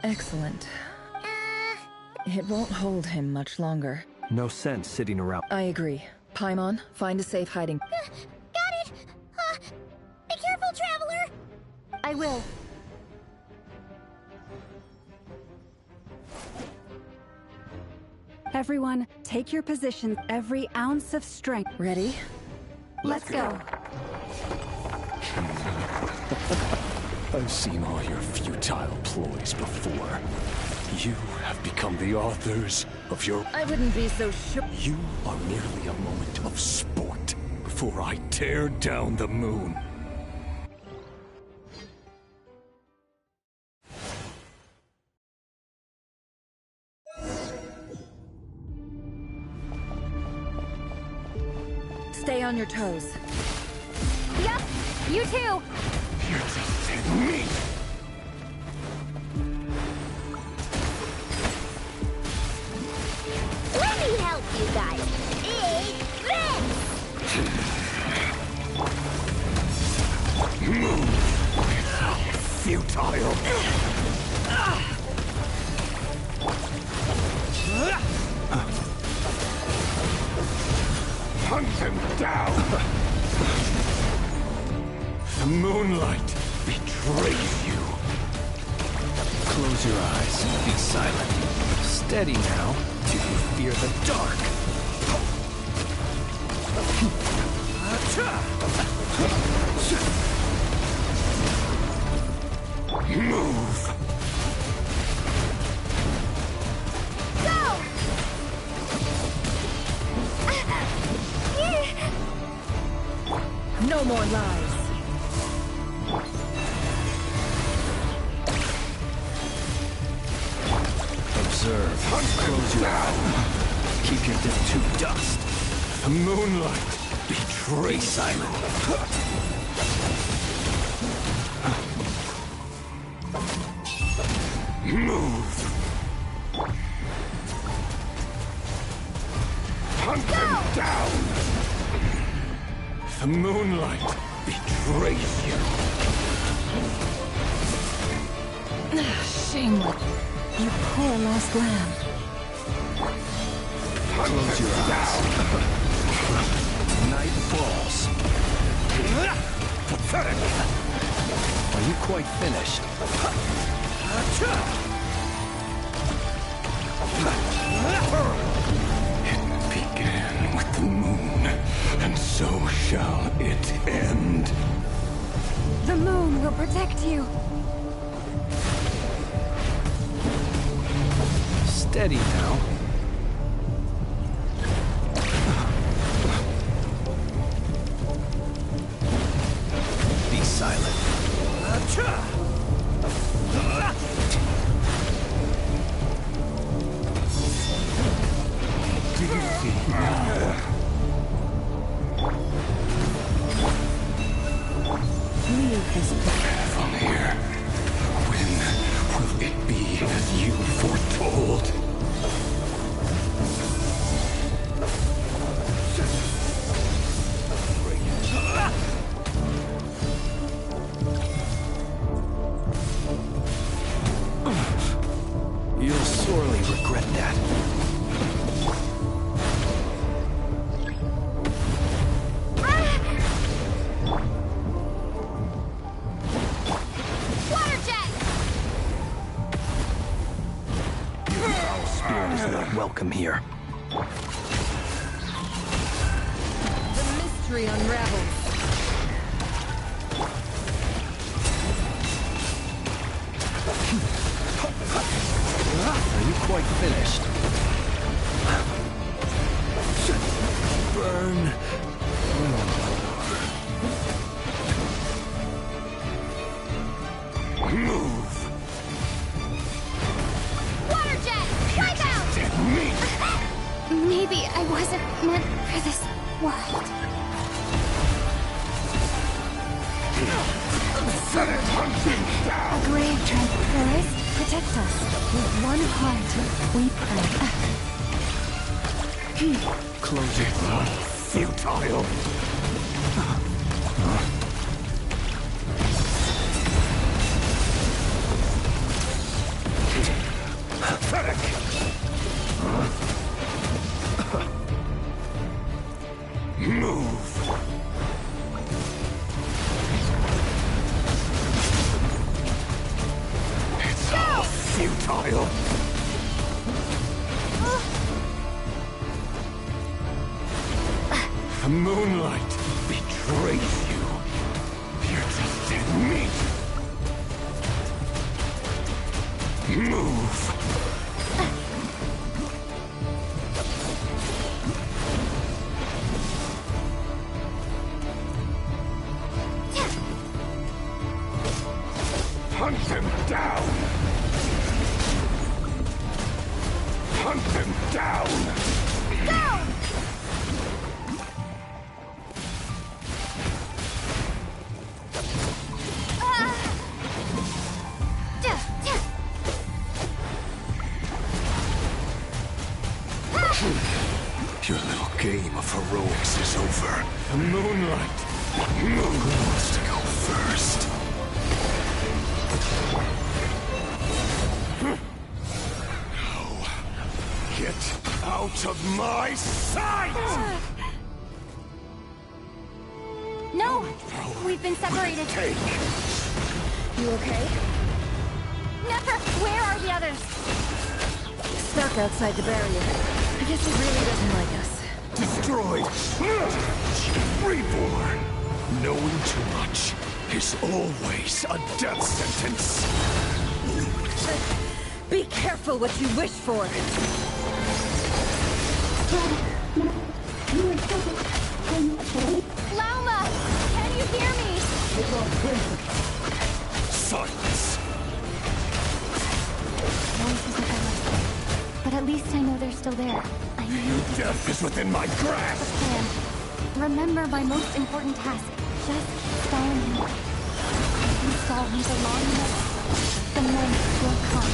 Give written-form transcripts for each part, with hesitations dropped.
Excellent. It won't hold him much longer. No sense sitting around. I agree. Paimon, find a safe hiding. Got it! Be careful, Traveler! I will. Everyone, take your position. Every ounce of strength. Ready? Let's go. I've seen all your futile ploys before. You have become the authors of your... I wouldn't be so sure. You are merely a moment of sport before I tear down the moon. Stay on your toes. Yep, you too! You're just dead meat! Let me help you guys! Eat this! Move! Futile! Hunt him down! The moonlight betrays you. Close your eyes. Be silent. Steady now. Do you fear the dark? Move! Go! No more lies. Observe. Close your eyes. Keep your dip to dust. The moonlight betrays silent. Move! Hunt him down! The moonlight betrays you. Shameless. You poor lost lamb. Close your eyes. Night falls. Pathetic! Are you quite finished? It began with the moon, and so shall it end. The moon will protect you. Steady now. Be silent. Leave this place. From here, when will it be as you foretold? You'll sorely regret that. Water jet! Our spirit is not welcome here. The mystery unravels. Are you quite finished? Burn. Move! Water jet! Wipe out! Dead meat! Maybe I wasn't meant for this world. Set it! Hunt him down! Grave tranquilized, protect us. With one heart, we pray. Close your eyes. Futile! futile. The moonlight betrays you. You're just dead meat. Move. Hunt them down! Hunt them down! Go! Your little game of heroics is over. The moonlight. Moon wants to go first. No. Get out of my sight! No! We've been separated. Take. You okay? Never! Where are the others? Stuck outside the barrier. I guess he really doesn't like us. Destroyed. Reborn. Knowing too much is always a death sentence. Be careful what you wish for. Lauma! Can you hear me? Silence. Voices are gone. But at least I know they're still there. I need Death is within my grasp. plan. Remember my most important task. Just following him. If you follow me for long enough, the moment will come.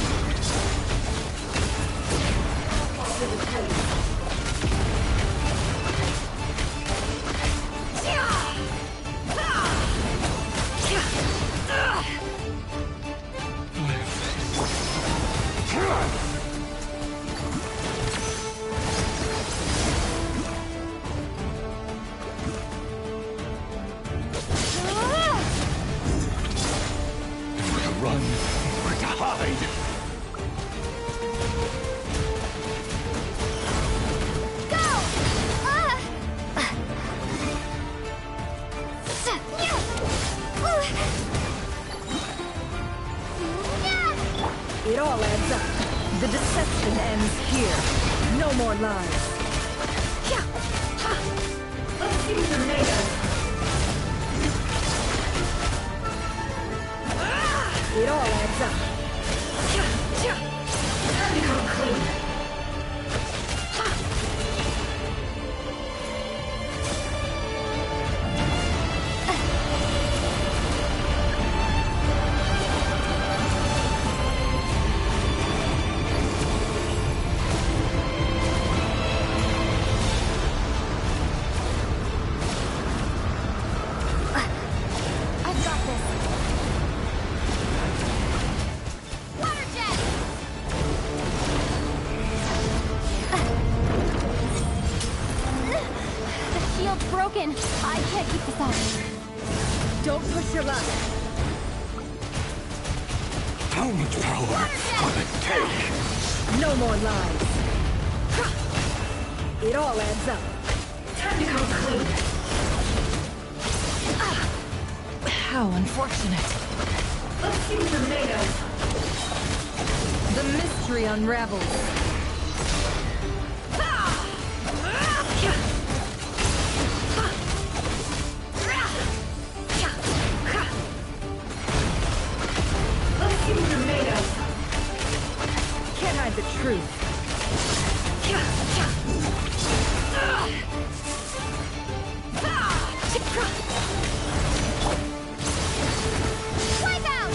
Where to run, where to hide. Go! It all adds up. The deception ends here. No more lies. Let's see what they're made of. It all adds up. Time to come clean. I've got this. Water jet! The shield's broken. I can't keep this up. Don't push your luck. How much power will it take? No more lies. It all adds up. Time to come clean. How unfortunate. Let's see what they're made of. The mystery unravels. Let's see what they're made of. Can't hide the truth. Wipe out!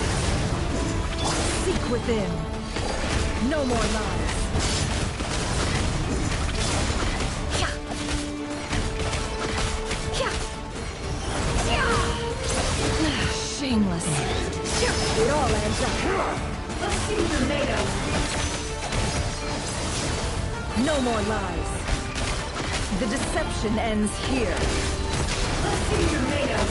Seek within. No more lies. Shameless. It all adds up. Let's see what they're made of. No more lies. The deception ends here. Let's see what you're made of.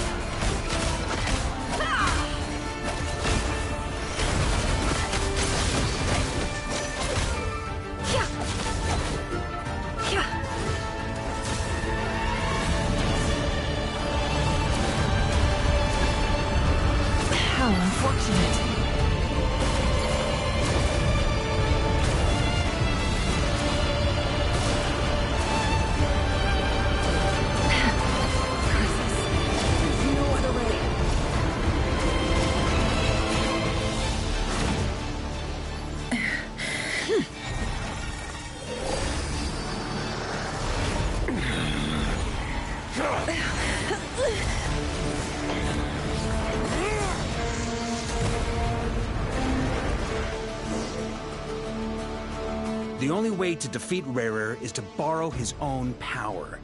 The only way to defeat Rarer is to borrow his own power.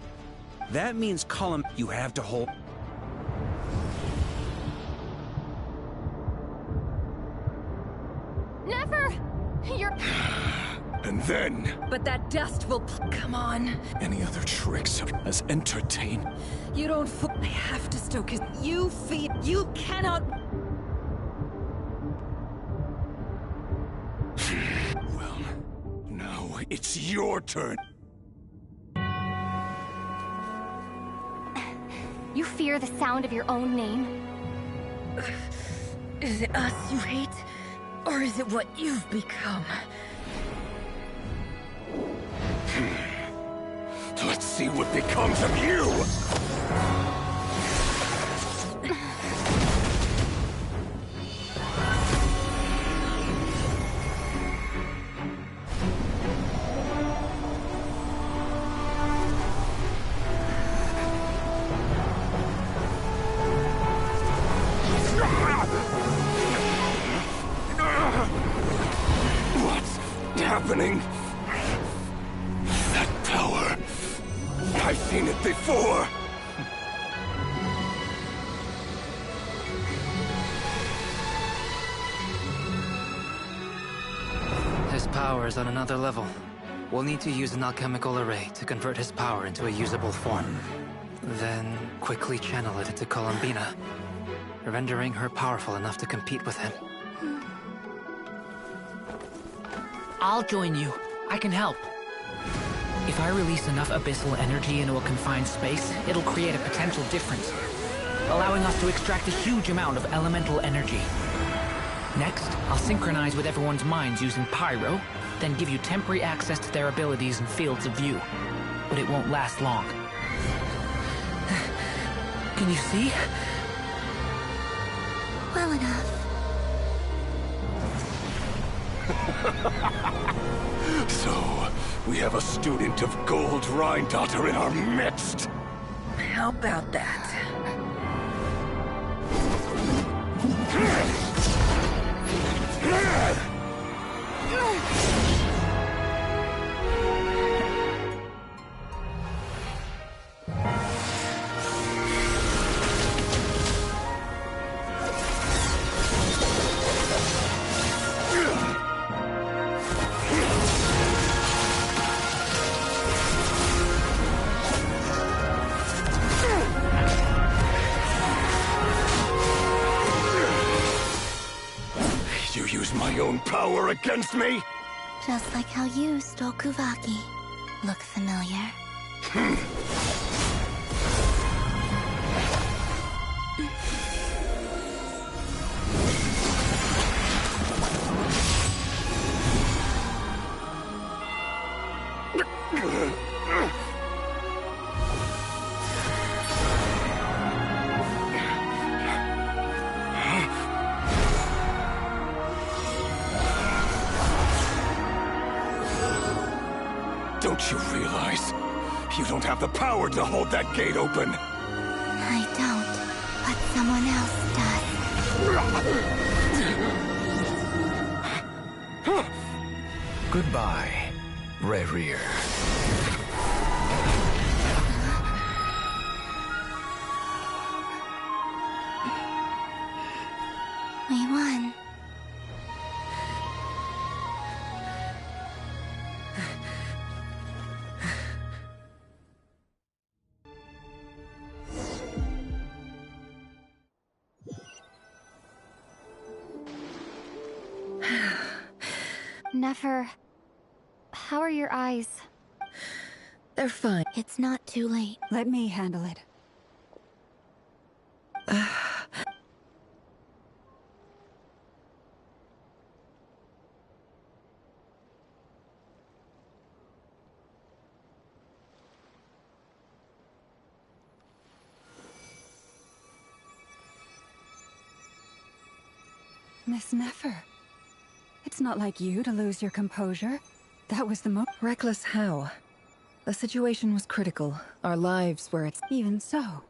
That means you have to hold... Never! You're... And then, But that dust will... Come on. any other tricks as entertain? You don't I have to stoke his... You feel... You cannot... Well, now it's your turn. You fear the sound of your own name? Is it us you hate? Or is it what you've become? Let's see what becomes of you! What's happening? That power. I've seen it before. His power is on another level. We'll need to use an alchemical array to convert his power into a usable form. Then quickly channel it into Columbina, rendering her powerful enough to compete with him. I'll join you. I can help. If I release enough abyssal energy into a confined space, it'll create a potential difference, allowing us to extract a huge amount of elemental energy. Next, I'll synchronize with everyone's minds using Pyro, then give you temporary access to their abilities and fields of view. But it won't last long. Can you see? Well enough. So, we have a student of Gold Rhine-Daughter in our midst. How about that? You use my own power against me? Just like how you stole Kuvaki. Look familiar? Don't you realize? You don't have the power to hold that gate open. I don't, but someone else does. Goodbye, Rerir. We won. Nefer, how are your eyes? They're fine. It's not too late. Let me handle it. Miss Nefer, it's not like you to lose your composure. That was the Reckless how? The situation was critical. Our lives were at... Even so.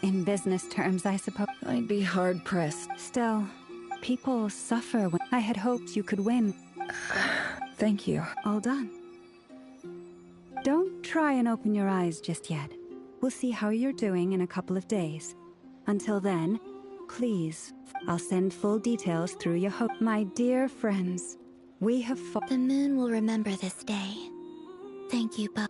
In business terms, I suppose. I'd be hard-pressed. Still, people suffer when... I had hoped you could win. Thank you. All done. Don't try and open your eyes just yet. We'll see how you're doing in a couple of days. Until then, please, I'll send full details through your My dear friends, we have The moon will remember this day. Thank you, Bob.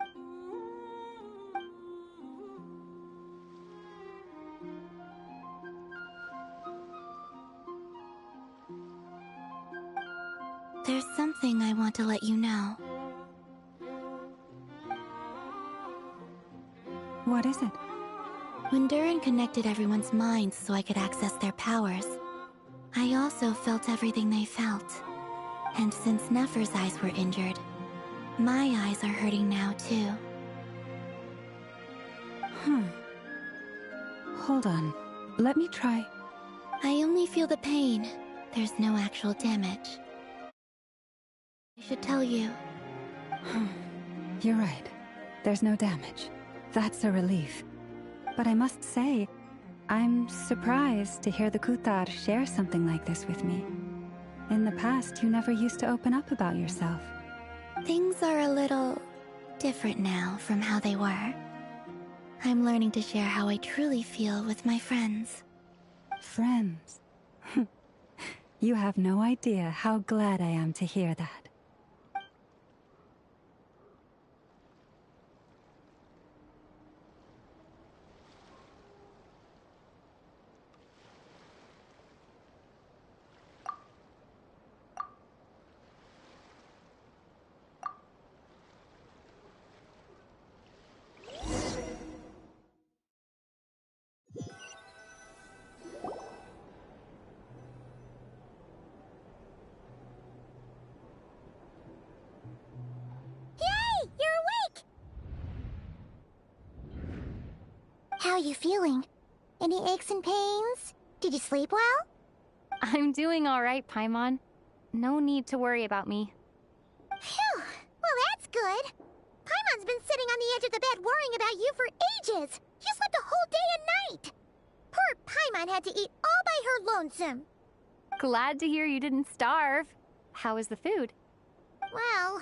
There's something I want to let you know. What is it? When Durin connected everyone's minds so I could access their powers, I also felt everything they felt. And since Nefer's eyes were injured, my eyes are hurting now too. Hold on. Let me try. I only feel the pain. There's no actual damage. I should tell you. You're right. There's no damage. That's a relief. But I must say, I'm surprised to hear the Kutar share something like this with me. In the past, you never used to open up about yourself. Things are a little different now from how they were. I'm learning to share how I truly feel with my friends. Friends? You have no idea how glad I am to hear that. How are you feeling? Any aches and pains? Did you sleep well? I'm doing all right, Paimon. No need to worry about me. Phew! Well, that's good. Paimon's been sitting on the edge of the bed worrying about you for ages. You slept a whole day and night. Poor Paimon had to eat all by her lonesome. Glad to hear you didn't starve. How was the food? Well,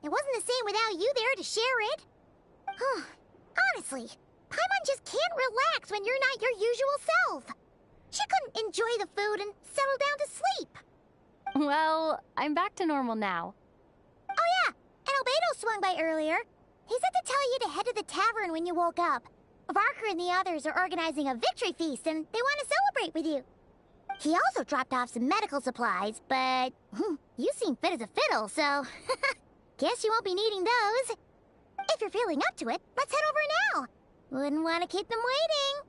it wasn't the same without you there to share it. Honestly, Paimon just can't relax when you're not your usual self. She couldn't enjoy the food and settle down to sleep. Well, I'm back to normal now. Oh yeah, and Albedo swung by earlier. He said to tell you to head to the tavern when you woke up. Varker and the others are organizing a victory feast and they want to celebrate with you. He also dropped off some medical supplies, but you seem fit as a fiddle, so guess you won't be needing those. If you're feeling up to it, let's head over now. Wouldn't want to keep them waiting.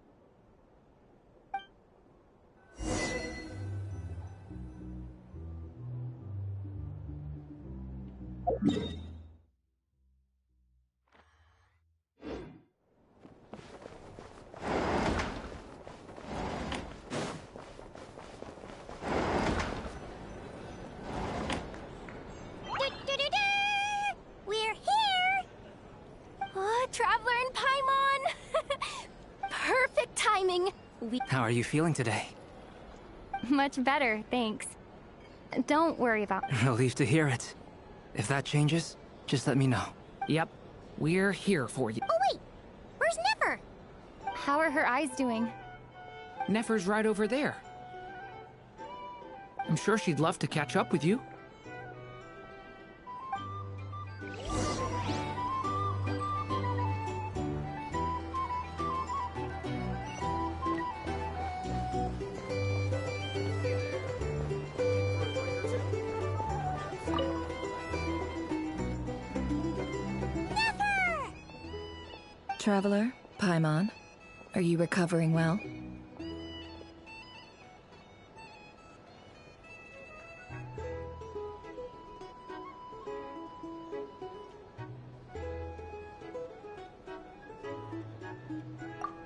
We're here! Oh, Traveler and Paimon! Perfect timing! How are you feeling today? Much better, thanks. Don't worry about me. Relieved to hear it. If that changes, just let me know. Yep, we're here for you. Oh wait! Where's Nefer? How are her eyes doing? Nefer's right over there. I'm sure she'd love to catch up with you. Traveler, Paimon, are you recovering well?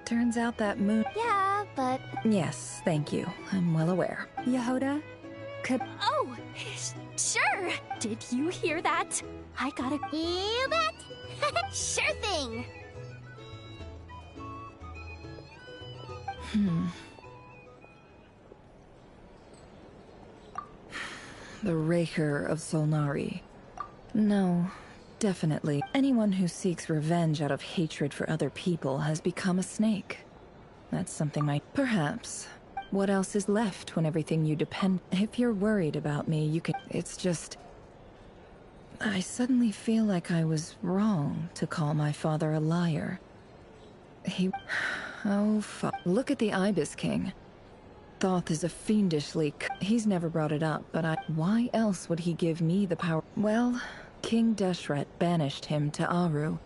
Turns out that moon... Yeah, but... Yes, thank you. I'm well aware. Yehoda, could... Oh, sure! Did you hear that? I gotta... You bet! Sure thing! The Raker of Solnari. No, definitely. Anyone who seeks revenge out of hatred for other people has become a snake. That's something Perhaps. What else is left when everything you depend... If you're worried about me, you can... It's just... I suddenly feel like I was wrong to call my father a liar. He... Oh, fuck. Look at the Ibis King. Thoth is a fiendishly... He's never brought it up, but Why else would he give me the power? Well, King Deshret banished him to Aru,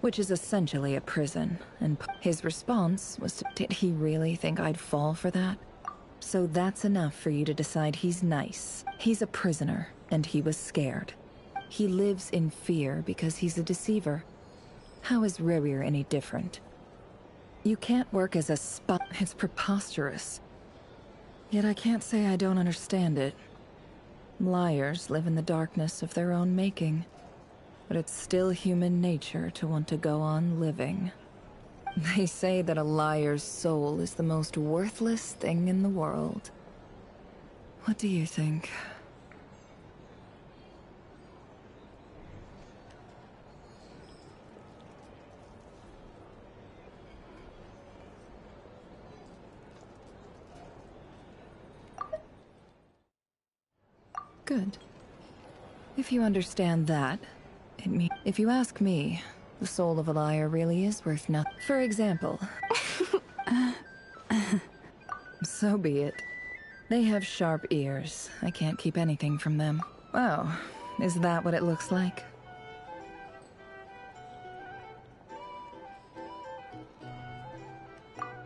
which is essentially a prison, and his response was to... Did he really think I'd fall for that? So that's enough for you to decide he's nice. He's a prisoner, and he was scared. He lives in fear because he's a deceiver. How is Rerir any different? You can't work as a spy. It's preposterous. Yet I can't say I don't understand it. Liars live in the darkness of their own making. But it's still human nature to want to go on living. They say that a liar's soul is the most worthless thing in the world. What do you think? Good. If you understand that, it means... If you ask me, the soul of a liar really is worth nothing. For example... So be it. They have sharp ears. I can't keep anything from them. Oh, is that what it looks like?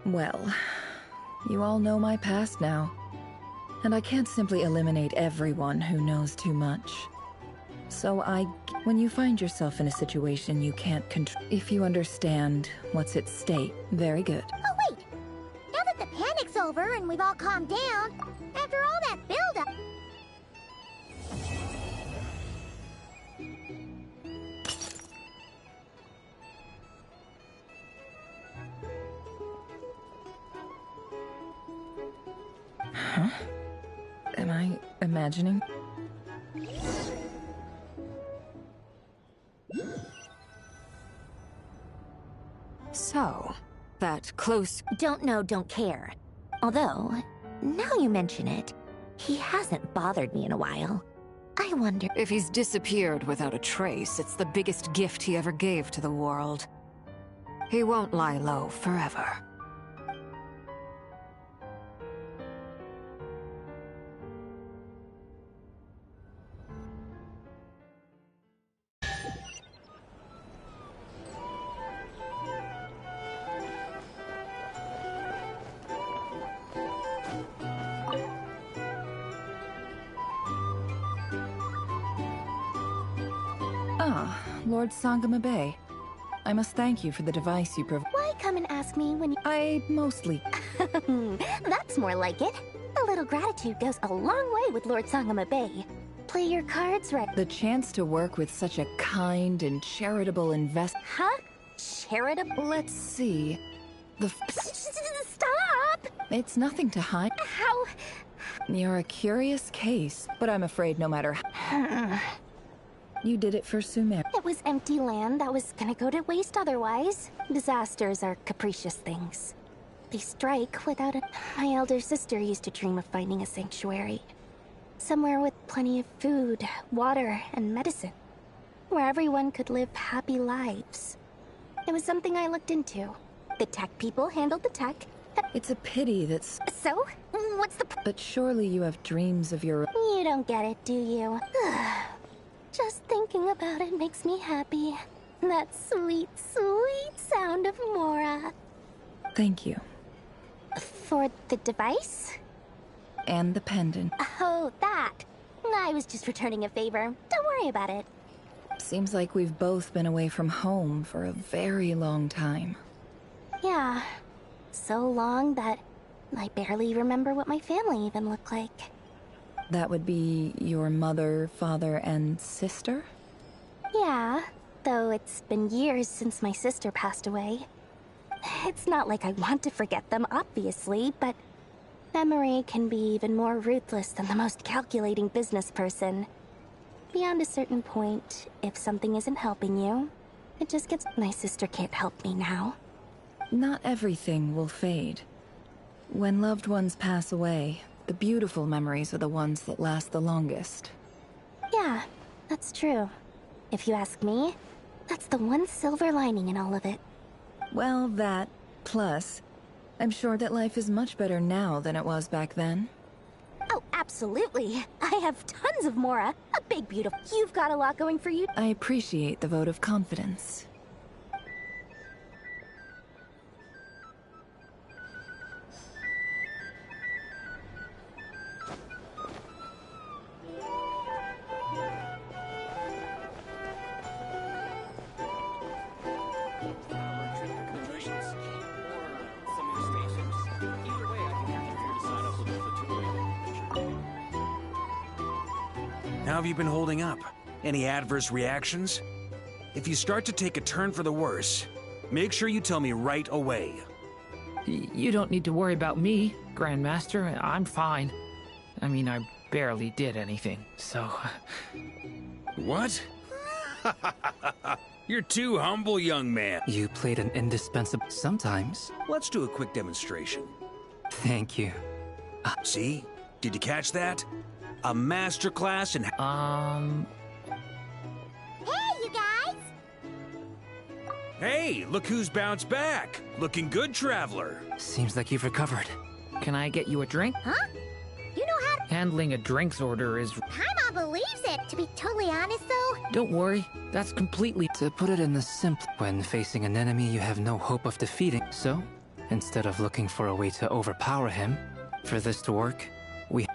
Well, you all know my past now. And I can't simply eliminate everyone who knows too much. So when you find yourself in a situation you can't control, if you understand what's at stake, very good. Oh wait! Now that the panic's over and we've all calmed down, after all that build-up... Huh? Am I imagining? So, that close... Don't know, don't care. Although, now you mention it, he hasn't bothered me in a while. I wonder... If he's disappeared without a trace, it's the biggest gift he ever gave to the world. He won't lie low forever. Lord Sangama Bay. I must thank you for the device you provided. Why come and ask me when you... I mostly... That's more like it. A little gratitude goes a long way with Lord Sangama Bay. Play your cards right. The chance to work with such a kind and charitable Huh? Charitable? Let's see. Stop! It's nothing to hide. How... You're a curious case, but I'm afraid no matter how... You did it for Sumer. It was empty land that was gonna go to waste otherwise. Disasters are capricious things. They strike without a... My elder sister used to dream of finding a sanctuary. Somewhere with plenty of food, water, and medicine. Where everyone could live happy lives. It was something I looked into. The tech people handled the tech. It's a pity that's... So? What's the... But surely you have dreams of your... You don't get it, do you? Just thinking about it makes me happy. That sweet, sweet sound of Mora. Thank you. For the device? And the pendant. Oh, that. I was just returning a favor. Don't worry about it. Seems like we've both been away from home for a very long time. Yeah. So long that I barely remember what my family even looked like. That would be your mother, father, and sister? Yeah, though it's been years since my sister passed away. It's not like I want to forget them, obviously, but Memory can be even more ruthless than the most calculating business person. Beyond a certain point, if something isn't helping you, it just gets... My sister can't help me now. Not everything will fade. When loved ones pass away, the beautiful memories are the ones that last the longest. Yeah, that's true. If you ask me, that's the one silver lining in all of it. Well, that, plus, I'm sure that life is much better now than it was back then. Oh, absolutely. I have tons of Mora. A big, beautiful... You've got a lot going for you. I appreciate the vote of confidence. How have you been holding up? Any adverse reactions? If you start to take a turn for the worse, make sure you tell me right away. You don't need to worry about me, Grandmaster. I'm fine. I mean, I barely did anything, so... What? You're too humble, young man. You played an indispensable... Sometimes. Let's do a quick demonstration. Thank you. See? Did you catch that? A masterclass in... Hey, you guys! Hey, look who's bounced back. Looking good, traveler. Seems like you've recovered. Can I get you a drink? Huh? You know how to... Handling a drinks order is... Paimon believes it. To be totally honest, though... Don't worry, that's completely... To put it in the simple... When facing an enemy you have no hope of defeating. So, instead of looking for a way to overpower him, for this to work,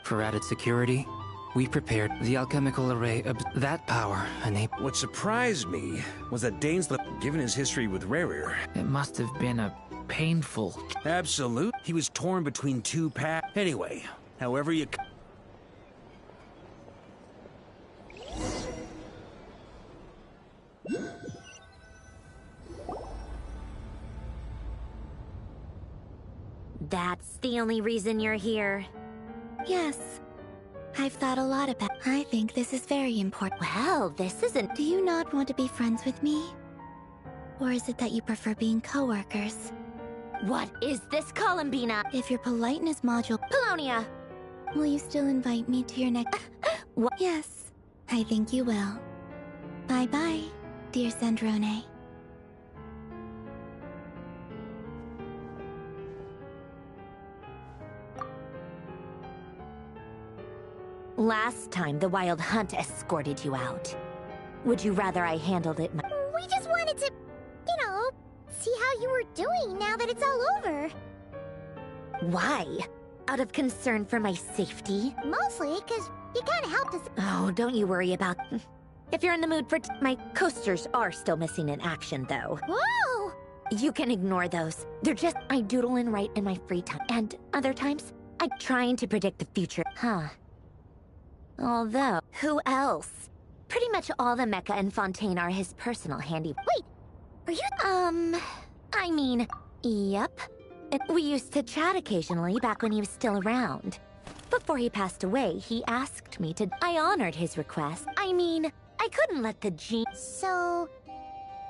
for added security, we prepared the alchemical array of that power enabled. What surprised me was that Dainsleif, given his history with Rerir... It must have been a painful... Absolute. He was torn between two paths. Anyway, however you... That's the only reason you're here. Yes. I've thought a lot about... I think this is very important. Well, this isn't... Do you not want to be friends with me? Or is it that you prefer being co-workers? What is this, Columbina? If your politeness module... Polonia! Will you still invite me to your next... What? Yes, I think you will. Bye-bye, dear Sandrone. Last time, the Wild Hunt escorted you out. Would you rather I handled it We just wanted to, you know, see how you were doing now that it's all over. Why? Out of concern for my safety? Mostly, because you kind of helped us... Oh, don't you worry about... If you're in the mood for... My coasters are still missing in action, though. Whoa! You can ignore those. They're just... I doodle and write in my free time. And other times, I'm trying to predict the future. Huh. Although, who else? Pretty much all the Mecha and Fontaine are his personal handy... Wait, are you... I mean, yep. We used to chat occasionally back when he was still around. Before he passed away, he asked me to... I honored his request. I mean, I couldn't let the So...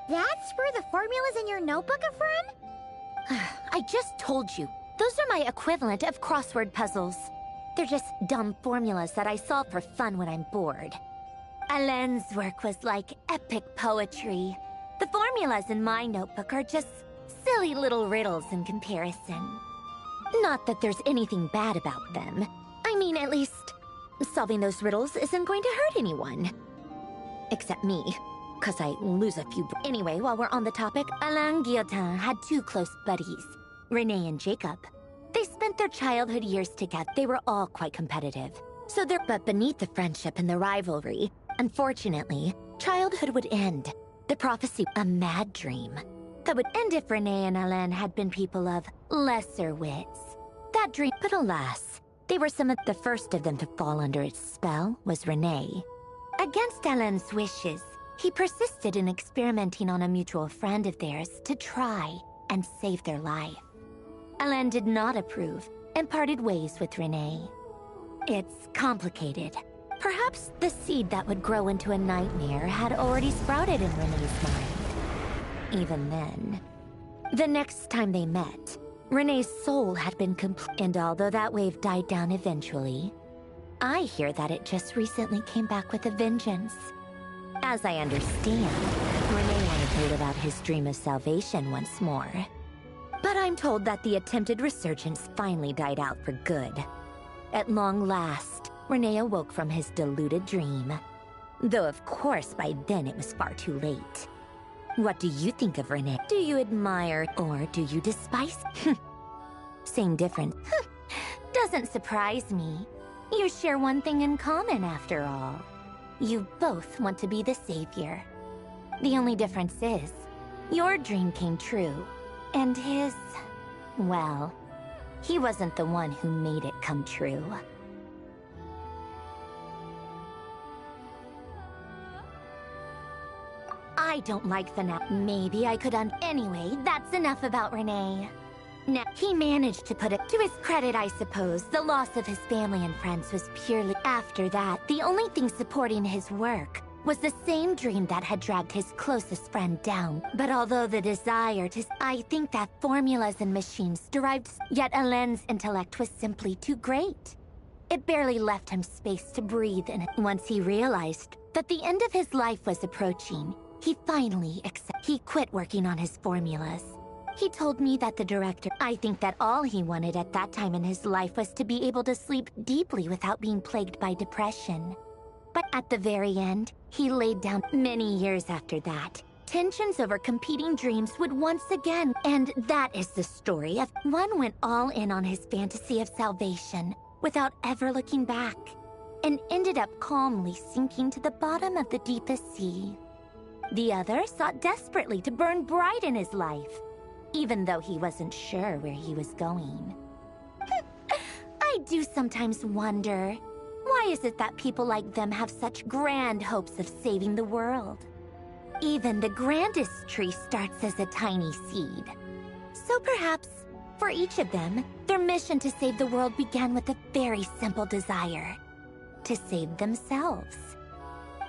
that's where the formulas in your notebook are from? I just told you. Those are my equivalent of crossword puzzles. They're just dumb formulas that I solve for fun when I'm bored. Alain's work was like epic poetry. The formulas in my notebook are just silly little riddles in comparison. Not that there's anything bad about them. I mean, at least, solving those riddles isn't going to hurt anyone. Except me, because I lose a few... Anyway, while we're on the topic, Alain Guillotin had two close buddies, Renee and Jacob. They spent their childhood years together. They were all quite competitive. But beneath the friendship and the rivalry, unfortunately, childhood would end. The prophecy, a mad dream, that would end if Renee and Alain had been people of lesser wits. That dream, but alas, they were some of the first of them to fall under its spell was Renee. Against Alain's wishes, he persisted in experimenting on a mutual friend of theirs to try and save their life. Alain did not approve, and parted ways with Renee. It's complicated. Perhaps the seed that would grow into a nightmare had already sprouted in Renee's mind. Even then. The next time they met, Renee's soul had been complete, and although that wave died down eventually, I hear that it just recently came back with a vengeance. As I understand, Renee wanted to live out his dream of salvation once more. But I'm told that the attempted resurgence finally died out for good. At long last, Renee awoke from his deluded dream. Though of course by then it was far too late. What do you think of Renee? Do you admire or do you despise? Same difference. Doesn't surprise me. You share one thing in common after all. You both want to be the savior. The only difference is, your dream came true, and his, well, he wasn't the one who made it come true. I don't like FNAF. Maybe I could Anyway, that's enough about Renee. Now, he managed to put it to his credit, I suppose. The loss of his family and friends was purely... After that, the only thing supporting his work was the same dream that had dragged his closest friend down. But although the desire to... I think that formulas and machines derived... Yet Alain's intellect was simply too great. It barely left him space to breathe in it. Once he realized that the end of his life was approaching, he finally He quit working on his formulas. He told me that the director... I think that all he wanted at that time in his life was to be able to sleep deeply without being plagued by depression. But at the very end, he laid down. Many years after that, tensions over competing dreams would once again... And that is the story of... One went all in on his fantasy of salvation without ever looking back, and ended up calmly sinking to the bottom of the deepest sea. The other sought desperately to burn bright in his life, even though he wasn't sure where he was going. I do sometimes wonder, why is it that people like them have such grand hopes of saving the world? Even the grandest tree starts as a tiny seed. So perhaps, for each of them, their mission to save the world began with a very simple desire: to save themselves.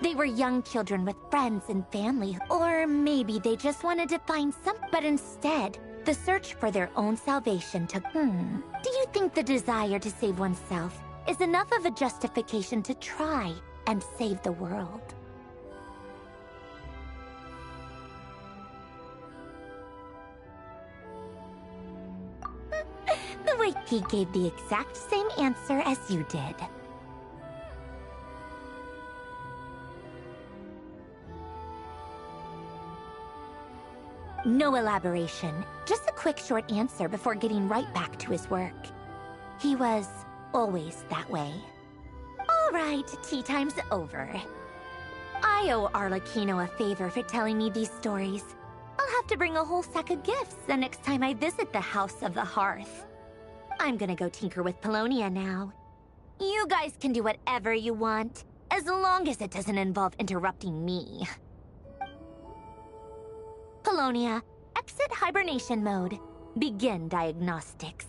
They were young children with friends and family, or maybe they just wanted to find but instead, the search for their own salvation took... Do you think the desire to save oneself is enough of a justification to try and save the world? The way he gave the exact same answer as you did. No elaboration, just a quick short answer before getting right back to his work. He was always that way. All right, tea time's over. I owe Arlecchino a favor for telling me these stories. I'll have to bring a whole sack of gifts the next time I visit the House of the Hearth. I'm gonna go tinker with Polonia now. You guys can do whatever you want, as long as it doesn't involve interrupting me. Polonia, exit hibernation mode. Begin diagnostics.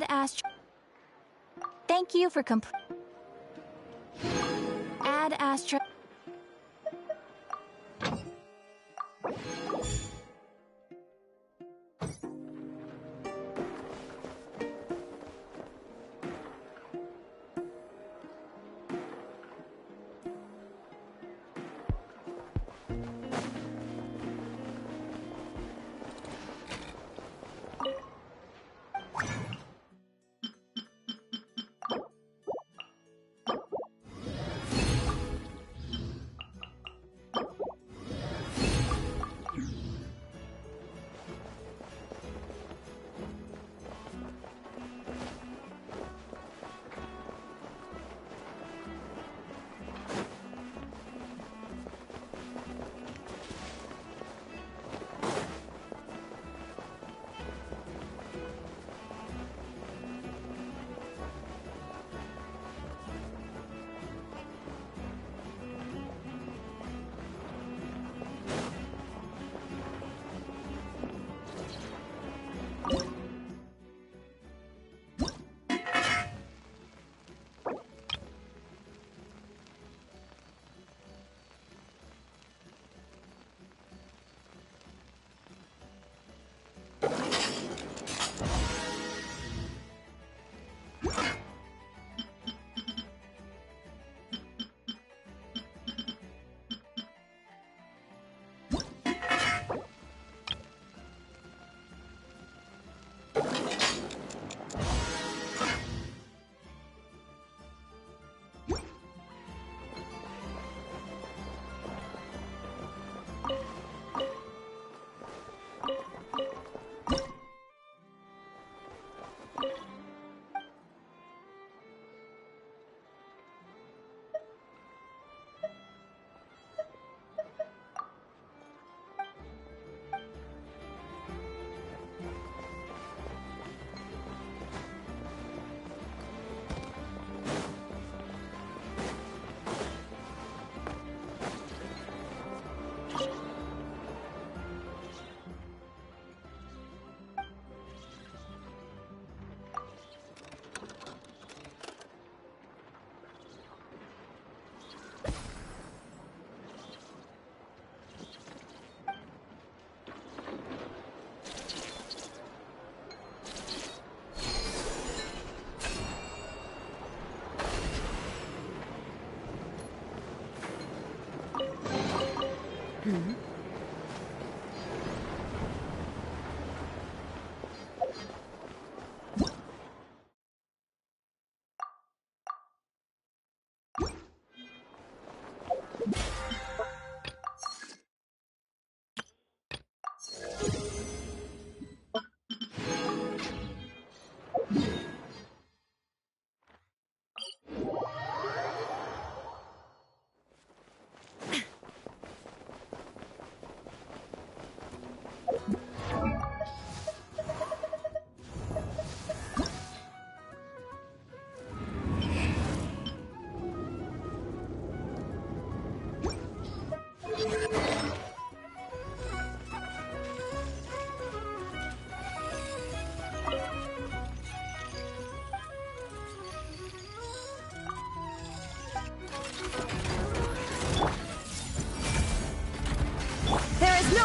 Add Astro. Thank you for Add Astro.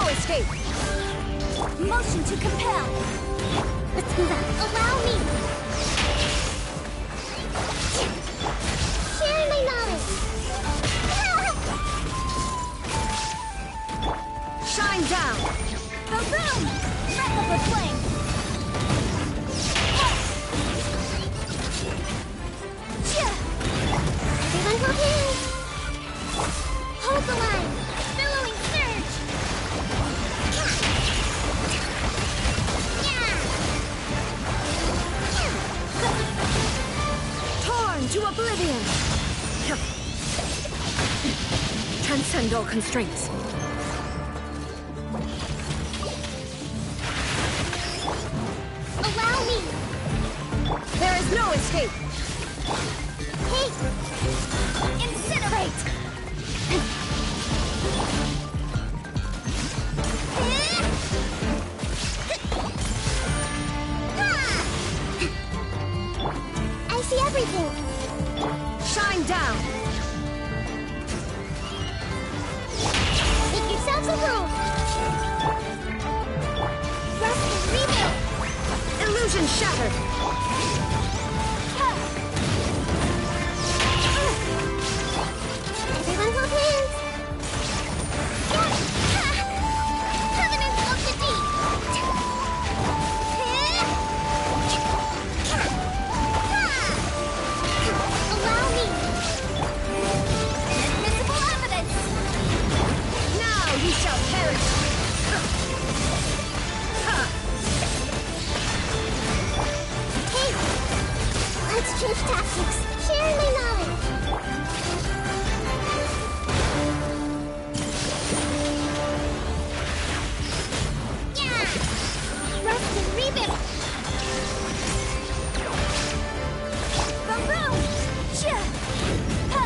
Escape! Motion to compel! Let's move out. Allow me! Sharing my knowledge! Shine down! Boom! Wrap up a flame! Everyone hold hands! Hold the line! Billowing surge! Torn to oblivion! Transcend all constraints. Allow me! There is no escape! Hey! Incinerate! shattered! Everyone hold hands! Covenant of the Deep! Allow me! Invisible evidence! Now you shall perish! Hey! Let's change tactics! Sharing my knowledge! Yeah! Rest and rebuild! Boom boom! Chia! Ha!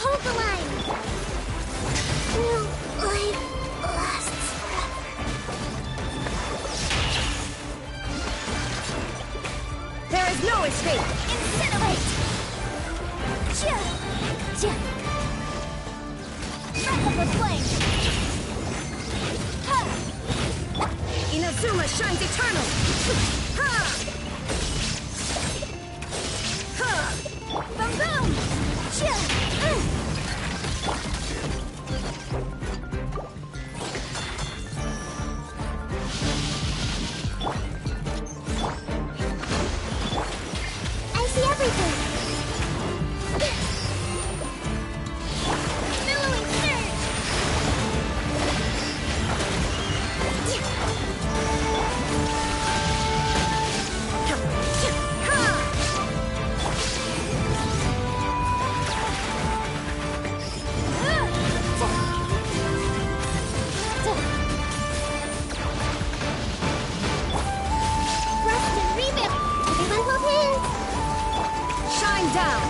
Hold the line! No life lasts forever. There is no escape! Incinerate! Chia! Chia! Wrap up with flame! Ha! Inazuma shines eternal! Ha! Ha! Boom boom! Chia! I see everything! Billowing surge! Rest and rebuild! Everyone hold hands! Shine down!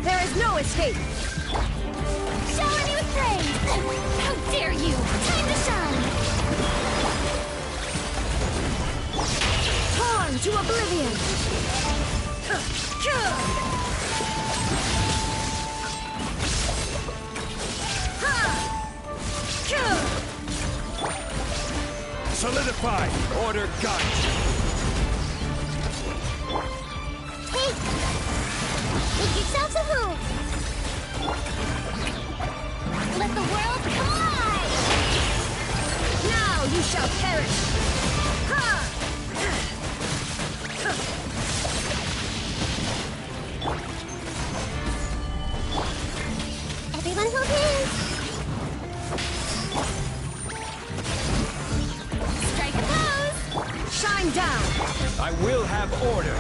There is no escape! Shower me with praise! How dare you! Time to shine! Torn to oblivion! Solidify! Order guns! Hey! Make yourselves at home! Let the world collide! Now you shall perish! Ha! Everyone hold hands! Strike a pose! Shine down! I will have order!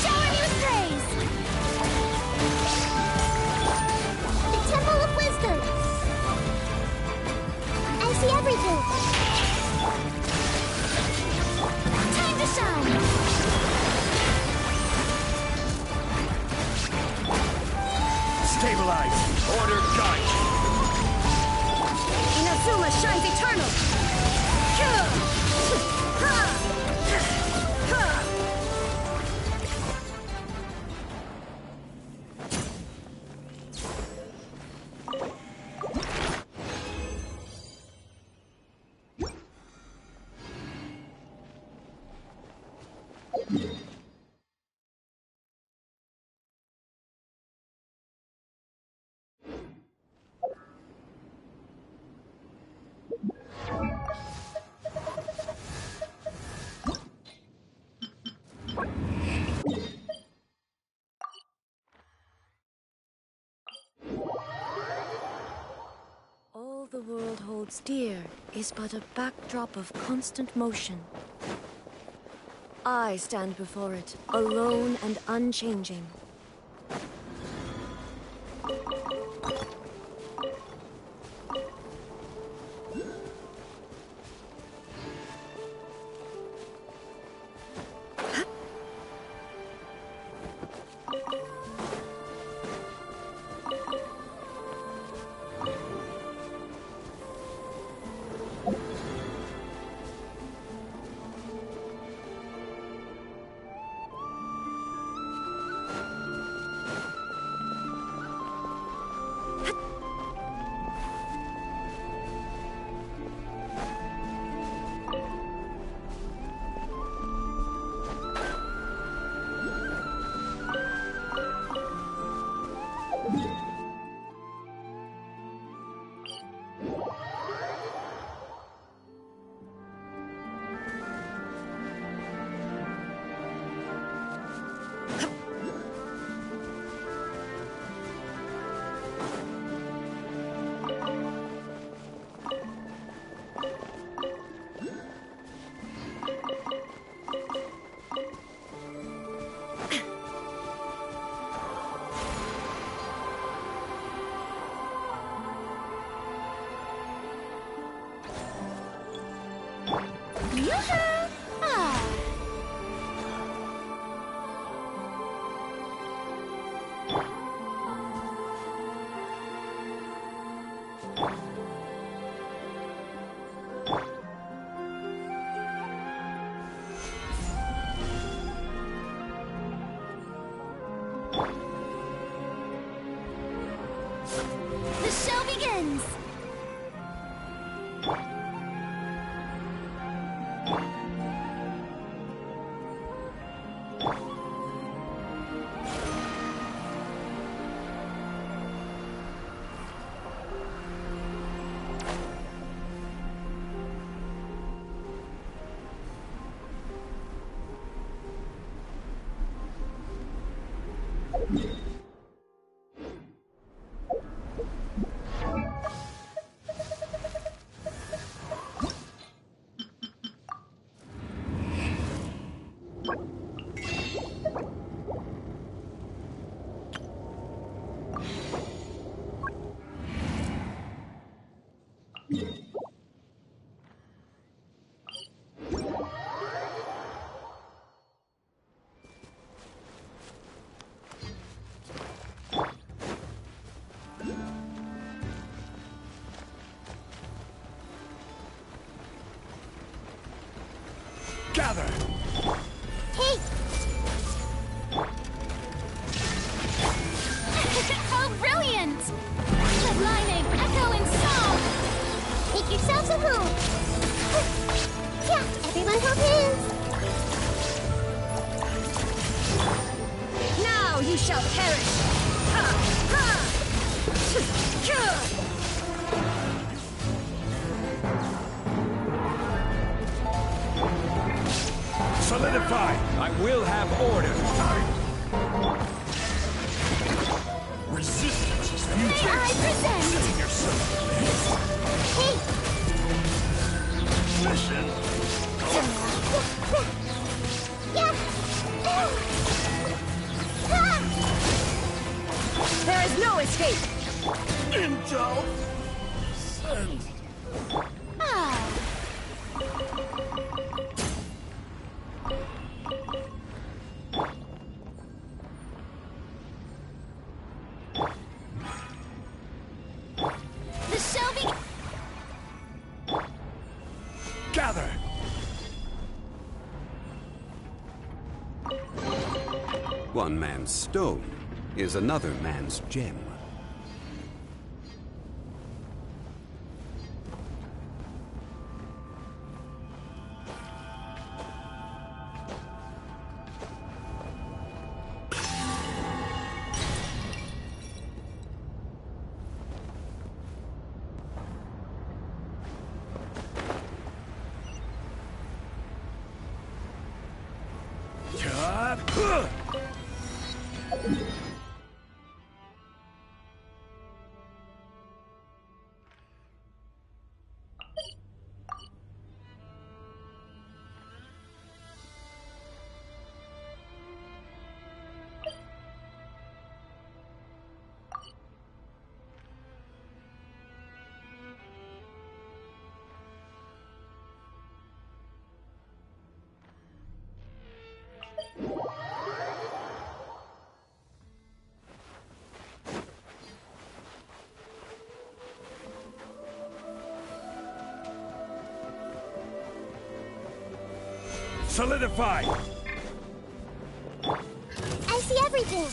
Shower me with praise! light! Order guide! Inazuma shines eternal! All the world holds dear is but a backdrop of constant motion. I stand before it, alone and unchanging. The show begins! Gather! Hey! Oh, brilliant! Red lining, echo and song! Make yourselves a room! Yeah, everyone hold hands! Now you shall perish! Ha! Ha! Solidify! I will have order! Resistance is futile! May I present? Save yourself! Hey! Mission! Yeah! There is no escape! Intel! Send! One man's stone is another man's gem. Solidify! I see everything!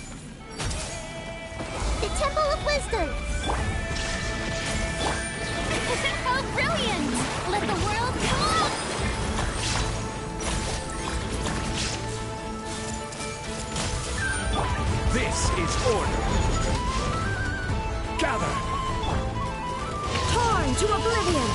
The Temple of Wisdom! How brilliant! Let the world go! This is order! Gather! Torn to oblivion!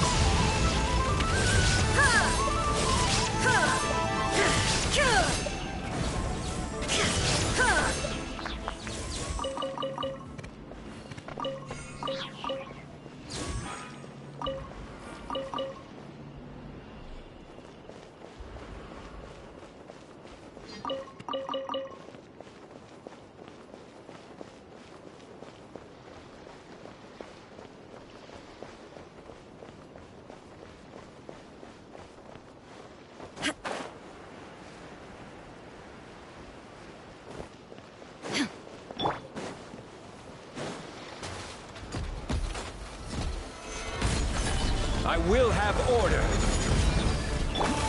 I will have order!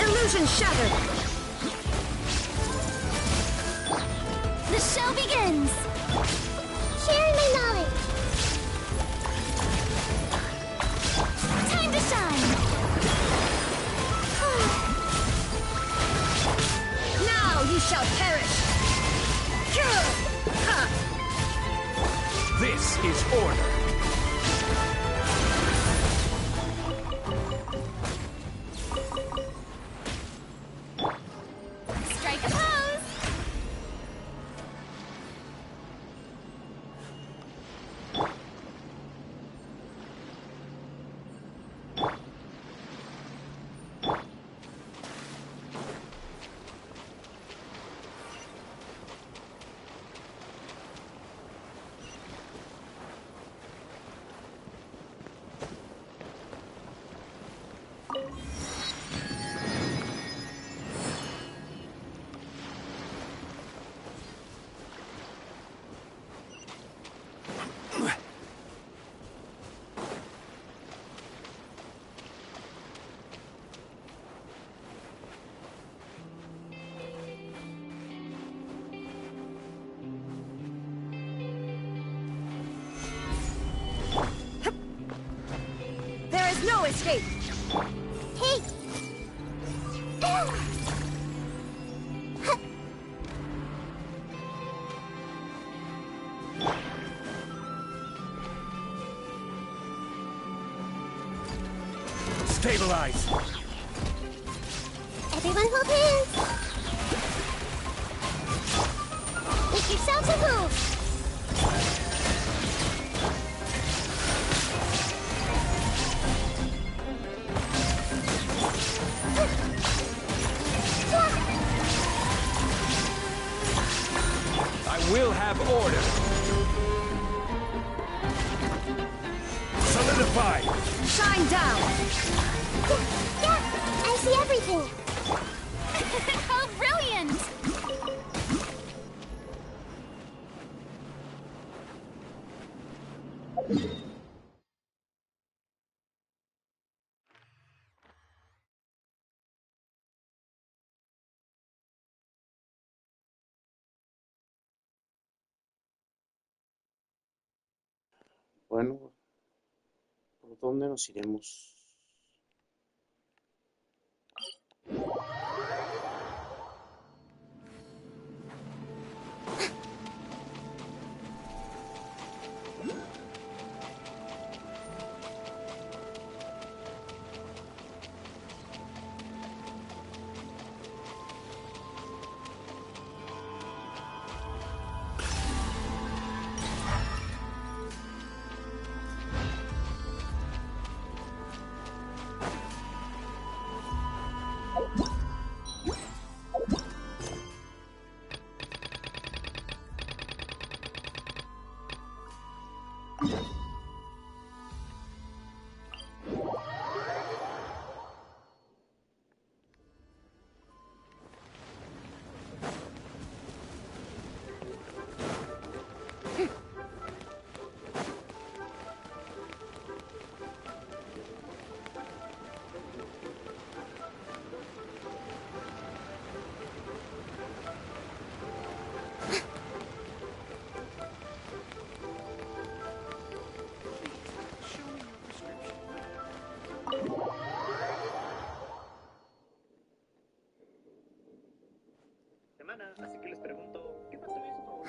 Illusion shattered! The show begins! Sharing my knowledge! Time to shine! Now you shall perish! This is order! Strike a pose! There is no escape! Hey! Stabilize! Everyone hold hands! Make yourselves a move! I will have order! Solidify! Shine down! Yeah, I see everything! How brilliant! Bueno, ¿por dónde nos iremos?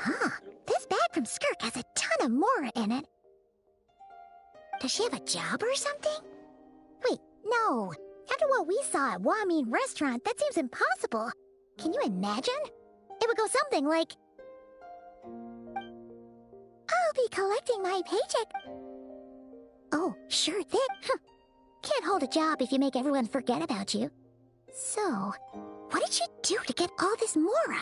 Huh. This bag from Skirk has a ton of Mora in it. Does she have a job or something? Wait, no. After what we saw at Wamin Restaurant, that seems impossible. Can you imagine? It would go something like... I'll be collecting my paycheck. Oh, sure thing. Can't hold a job if you make everyone forget about you. So, what did she do to get all this Mora?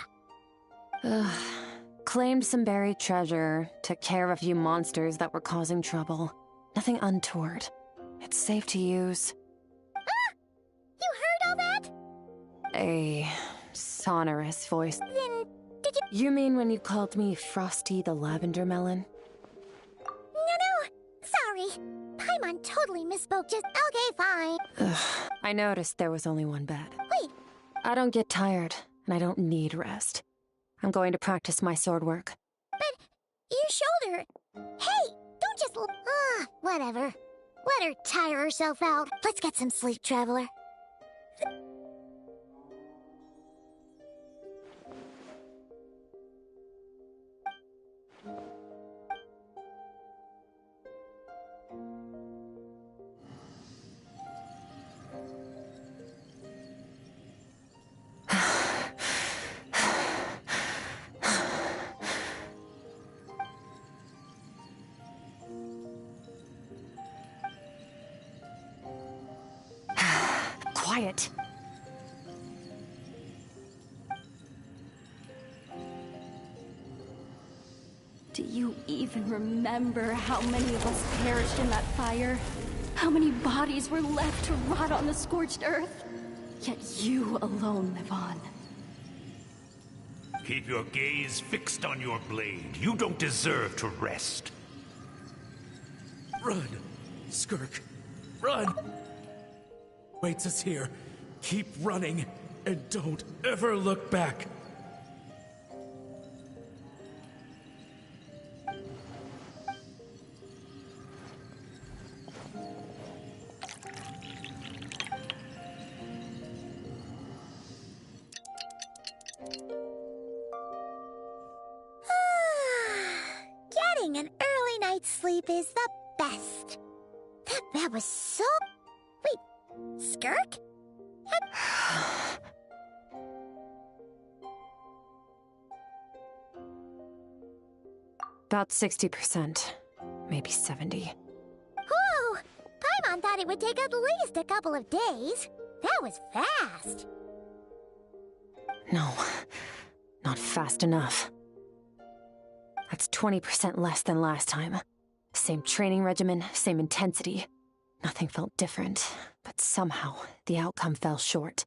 Claimed some buried treasure, took care of a few monsters that were causing trouble. Nothing untoward. It's safe to use. Ah! You heard all that? A sonorous voice. Then, did you... You mean when you called me Frosty the Lavender Melon? No. Sorry. Paimon totally misspoke just... Okay, fine. I noticed there was only one bed. Wait. I don't get tired, and I don't need rest. I'm going to practice my sword work. But your shoulder... Hey, don't just... whatever. Let her tire herself out. Let's get some sleep, Traveler. Quiet. Do you even remember how many of us perished in that fire? How many bodies were left to rot on the scorched earth? Yet you alone live on. Keep your gaze fixed on your blade. You don't deserve to rest. Run, Skirk. Run! Waits us here. Keep running, and don't ever look back. Getting an early night's sleep is the best. That was so... Wait, Skirk? About 60%. Maybe 70. Whoa! Paimon thought it would take at least a couple of days. That was fast. No, not fast enough. That's 20% less than last time. Same training regimen, same intensity. Nothing felt different, but somehow the outcome fell short.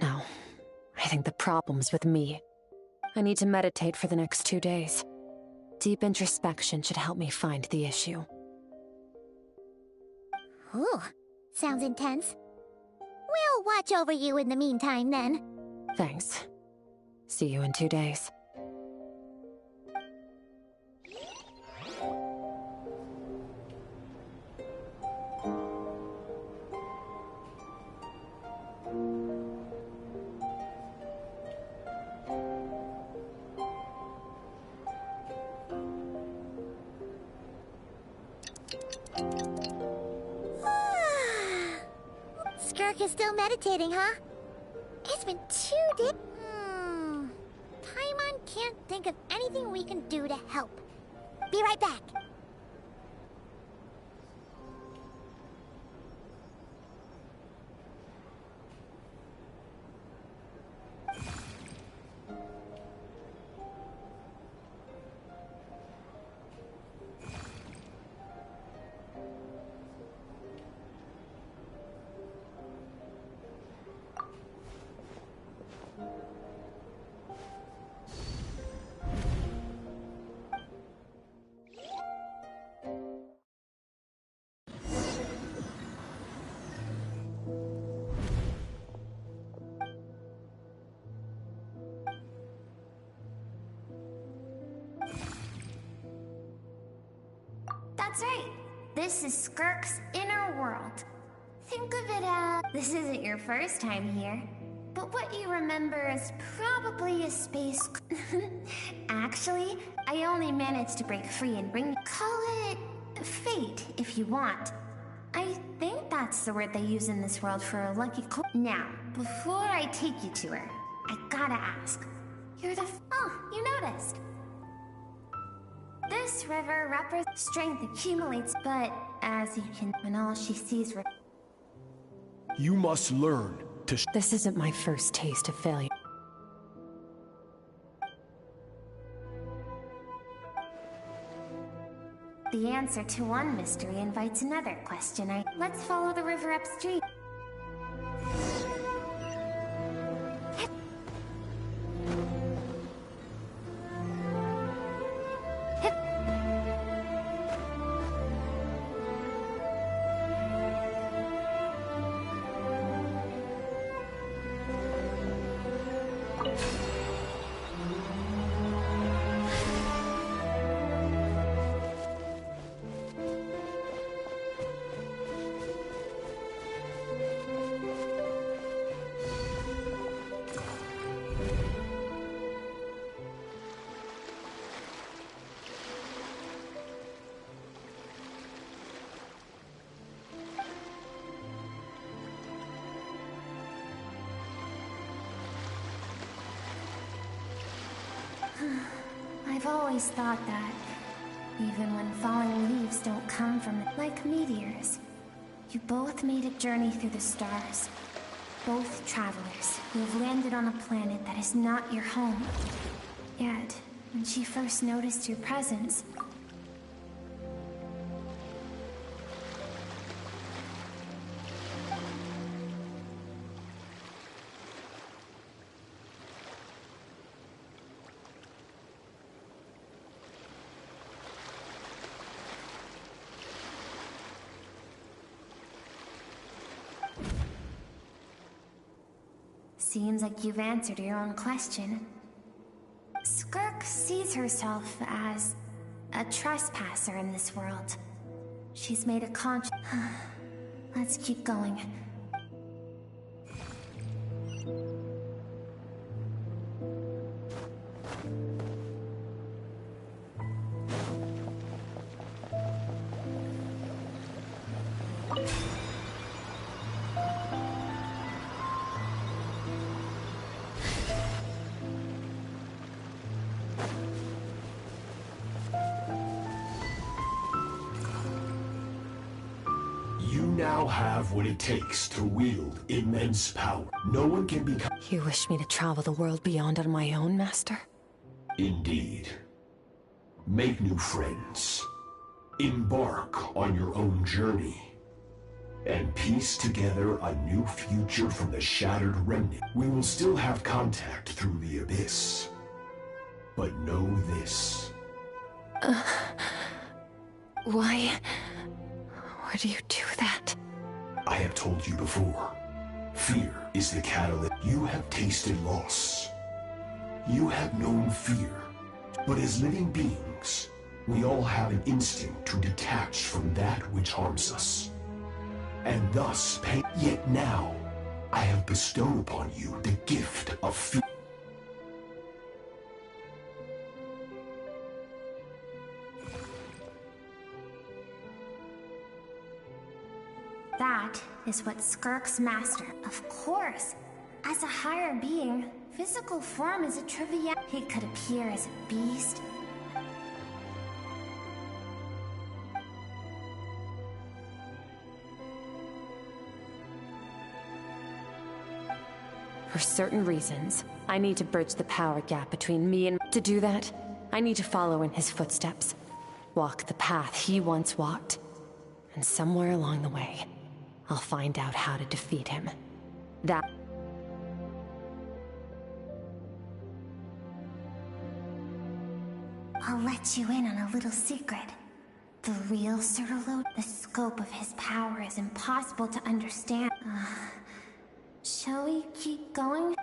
No, I think the problem's with me. I need to meditate for the next 2 days. Deep introspection should help me find the issue. Ooh, sounds intense. We'll watch over you in the meantime, then. Thanks. See you in 2 days. Skirk is still meditating, huh? It's been 2 days. Paimon can't think of anything we can do to help. Be right back. That's right. This is Skirk's inner world. Think of it as... This isn't your first time here, but what you remember is probably a space... Actually, I only managed to break free and bring... Call it... fate, if you want. I think that's the word they use in this world for a lucky... Now, before I take you to her, I gotta ask. You're the... Oh, you noticed. This river represents strength accumulates, but as you can, when all she sees. You must learn to. This isn't my first taste of failure. The answer to one mystery invites another question. Let's follow the river upstream. I've always thought that, even when falling leaves don't come from it, like meteors, you both made a journey through the stars. Both travelers who have landed on a planet that is not your home. Yet, when she first noticed your presence, seems like you've answered your own question. Skirk sees herself as a trespasser in this world. She's made a conscious... Let's keep going. Now have what it takes to wield immense power. No one can become... You wish me to travel the world beyond on my own, Master? Indeed. Make new friends. Embark on your own journey. And piece together a new future from the shattered remnant. We will still have contact through the abyss. But know this. Why do you do that? I have told you before. Fear is the catalyst. You have tasted loss. You have known fear. But as living beings, we all have an instinct to detach from that which harms us. And thus pain. Yet now, I have bestowed upon you the gift of fear. That is what Skirk's master. Of course, as a higher being, physical form is a trivia. He could appear as a beast. For certain reasons, I need to bridge the power gap between me and... To do that, I need to follow in his footsteps. Walk the path he once walked. And somewhere along the way, I'll find out how to defeat him. That... I'll let you in on a little secret. The real Sertolo, the scope of his power is impossible to understand. Shall we keep going?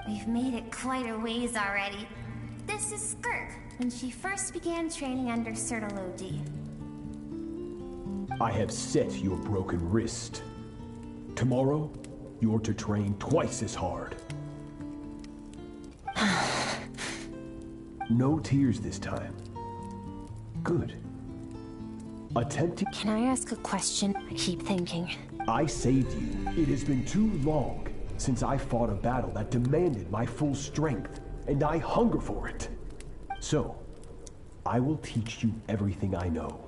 We've made it quite a ways already. This is Skirk, when she first began training under Sertology. I have set your broken wrist. Tomorrow, you're to train twice as hard. No tears this time. Good. Attempt to... Can I ask a question? I keep thinking. I saved you. It has been too long since I fought a battle that demanded my full strength, and I hunger for it. So, I will teach you everything I know.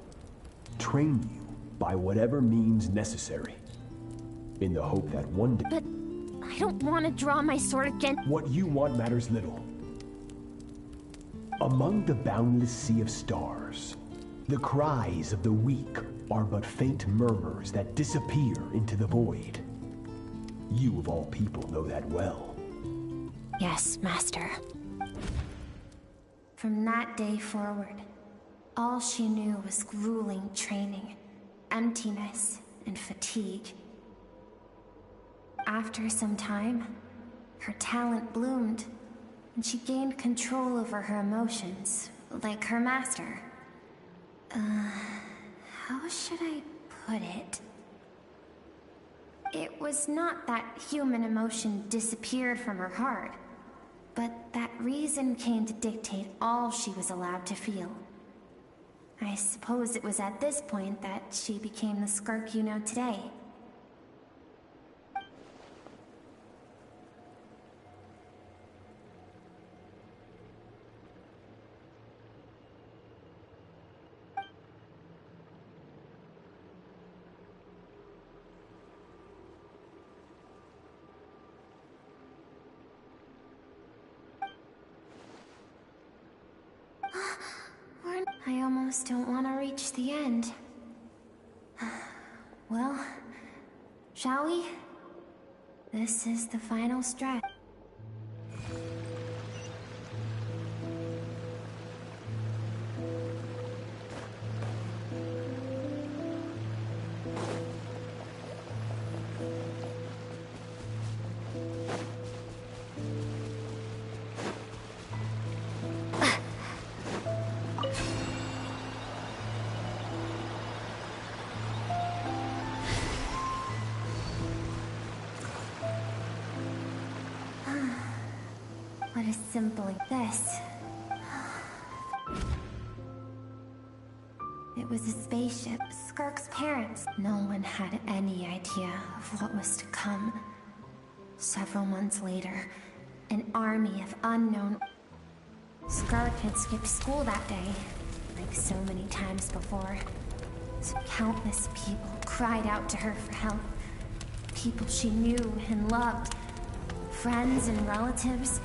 Train you by whatever means necessary, in the hope that one day... But I don't want to draw my sword again. What you want matters little. Among the boundless sea of stars, the cries of the weak are but faint murmurs that disappear into the void. You of all people know that well. Yes, Master. From that day forward, all she knew was grueling training, emptiness, and fatigue. After some time, her talent bloomed, and she gained control over her emotions, like her master. How should I put it? It was not that human emotion disappeared from her heart, but that reason came to dictate all she was allowed to feel. I suppose it was at this point that she became the Skirk you know today. I almost don't want to reach the end. Well, shall we? This is the final stretch. What a simple like this. It was a spaceship. Skirk's parents. No one had any idea of what was to come. Several months later, an army of unknown... Skirk had skipped school that day, like so many times before. So countless people cried out to her for help. People she knew and loved. Friends and relatives.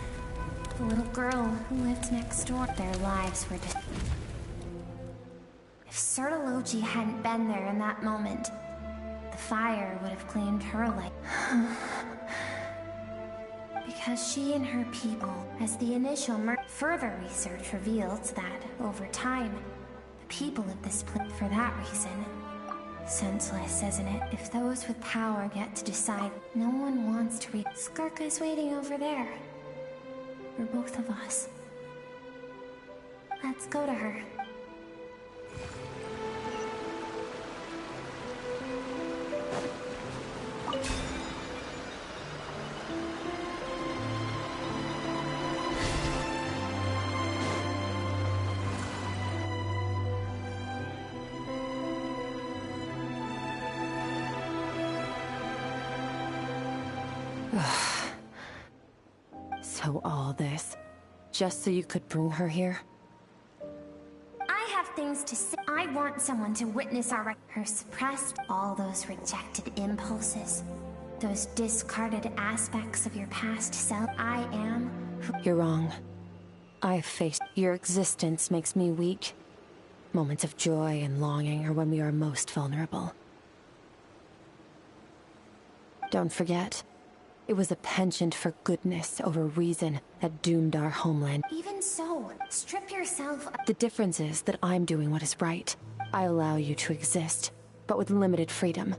The little girl who lived next door. Their lives were just... If Sertology hadn't been there in that moment, the fire would have claimed her life. Because she and her people, as the initial further research revealed that, over time, people of this place for that reason. Senseless, isn't it? If those with power get to decide, no one wants to read. Skirk is waiting over there. For both of us. Let's go to her. So all this, just so you could bring her here? I have things to say. I want someone to witness her suppressed, all those rejected impulses, those discarded aspects of your past self. I am who— You're wrong. I've faced— Your existence makes me weak. Moments of joy and longing are when we are most vulnerable. Don't forget, it was a penchant for goodness over reason that doomed our homeland. Even so, strip yourself— The difference is that I'm doing what is right. I allow you to exist, but with limited freedom.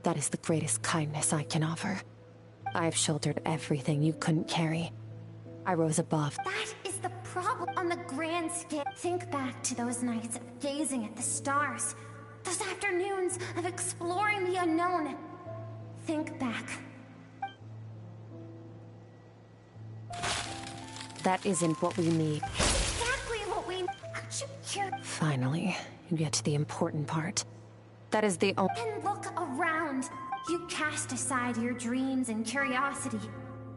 That is the greatest kindness I can offer. I have shouldered everything you couldn't carry. I rose above. That is the problem on the grand scale. Think back to those nights of gazing at the stars. Those afternoons of exploring the unknown. Think back. That isn't what we need. Exactly what we— Aren't you here? Finally, you get to the important part. That is the only— And look around. You cast aside your dreams and curiosity.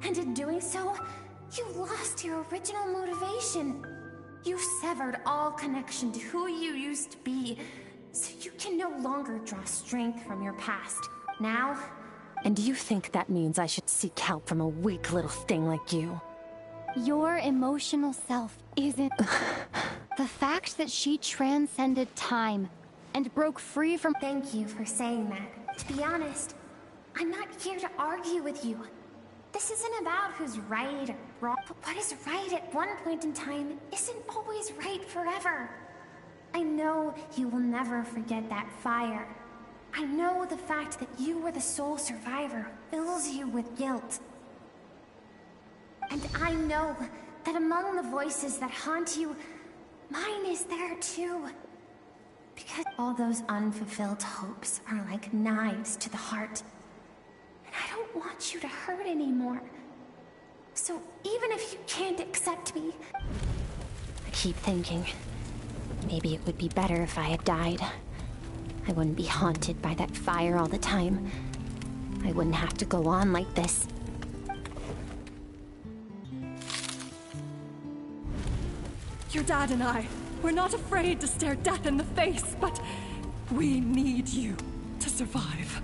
And in doing so, you lost your original motivation. You severed all connection to who you used to be, so you can no longer draw strength from your past. Now— And you think that means I should seek help from a weak little thing like you? Your emotional self isn't... The fact that she transcended time and broke free from— Thank you for saying that. To be honest, I'm not here to argue with you. This isn't about who's right or wrong. But what is right at one point in time isn't always right forever. I know you will never forget that fire. I know the fact that you were the sole survivor fills you with guilt. And I know that among the voices that haunt you, mine is there too. Because all those unfulfilled hopes are like knives to the heart. And I don't want you to hurt anymore. So even if you can't accept me... I keep thinking, maybe it would be better if I had died. I wouldn't be haunted by that fire all the time. I wouldn't have to go on like this. Your dad and I, we're not afraid to stare death in the face, but we need you to survive.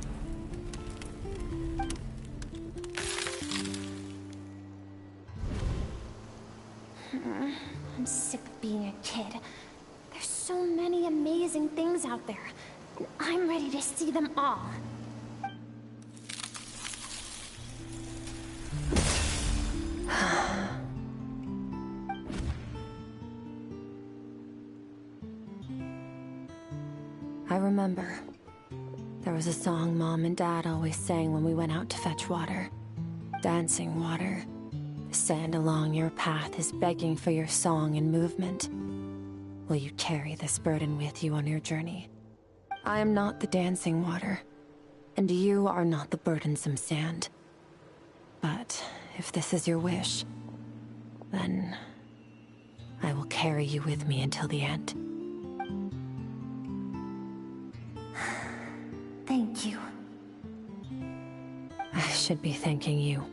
I'm sick of being a kid. There's so many amazing things out there, and I'm ready to see them all. I remember. There was a song Mom and Dad always sang when we went out to fetch water. Dancing water. The sand along your path is begging for your song and movement. Will you carry this burden with you on your journey? I am not the dancing water, and you are not the burdensome sand. But if this is your wish, then I will carry you with me until the end. Thank you. I should be thanking you.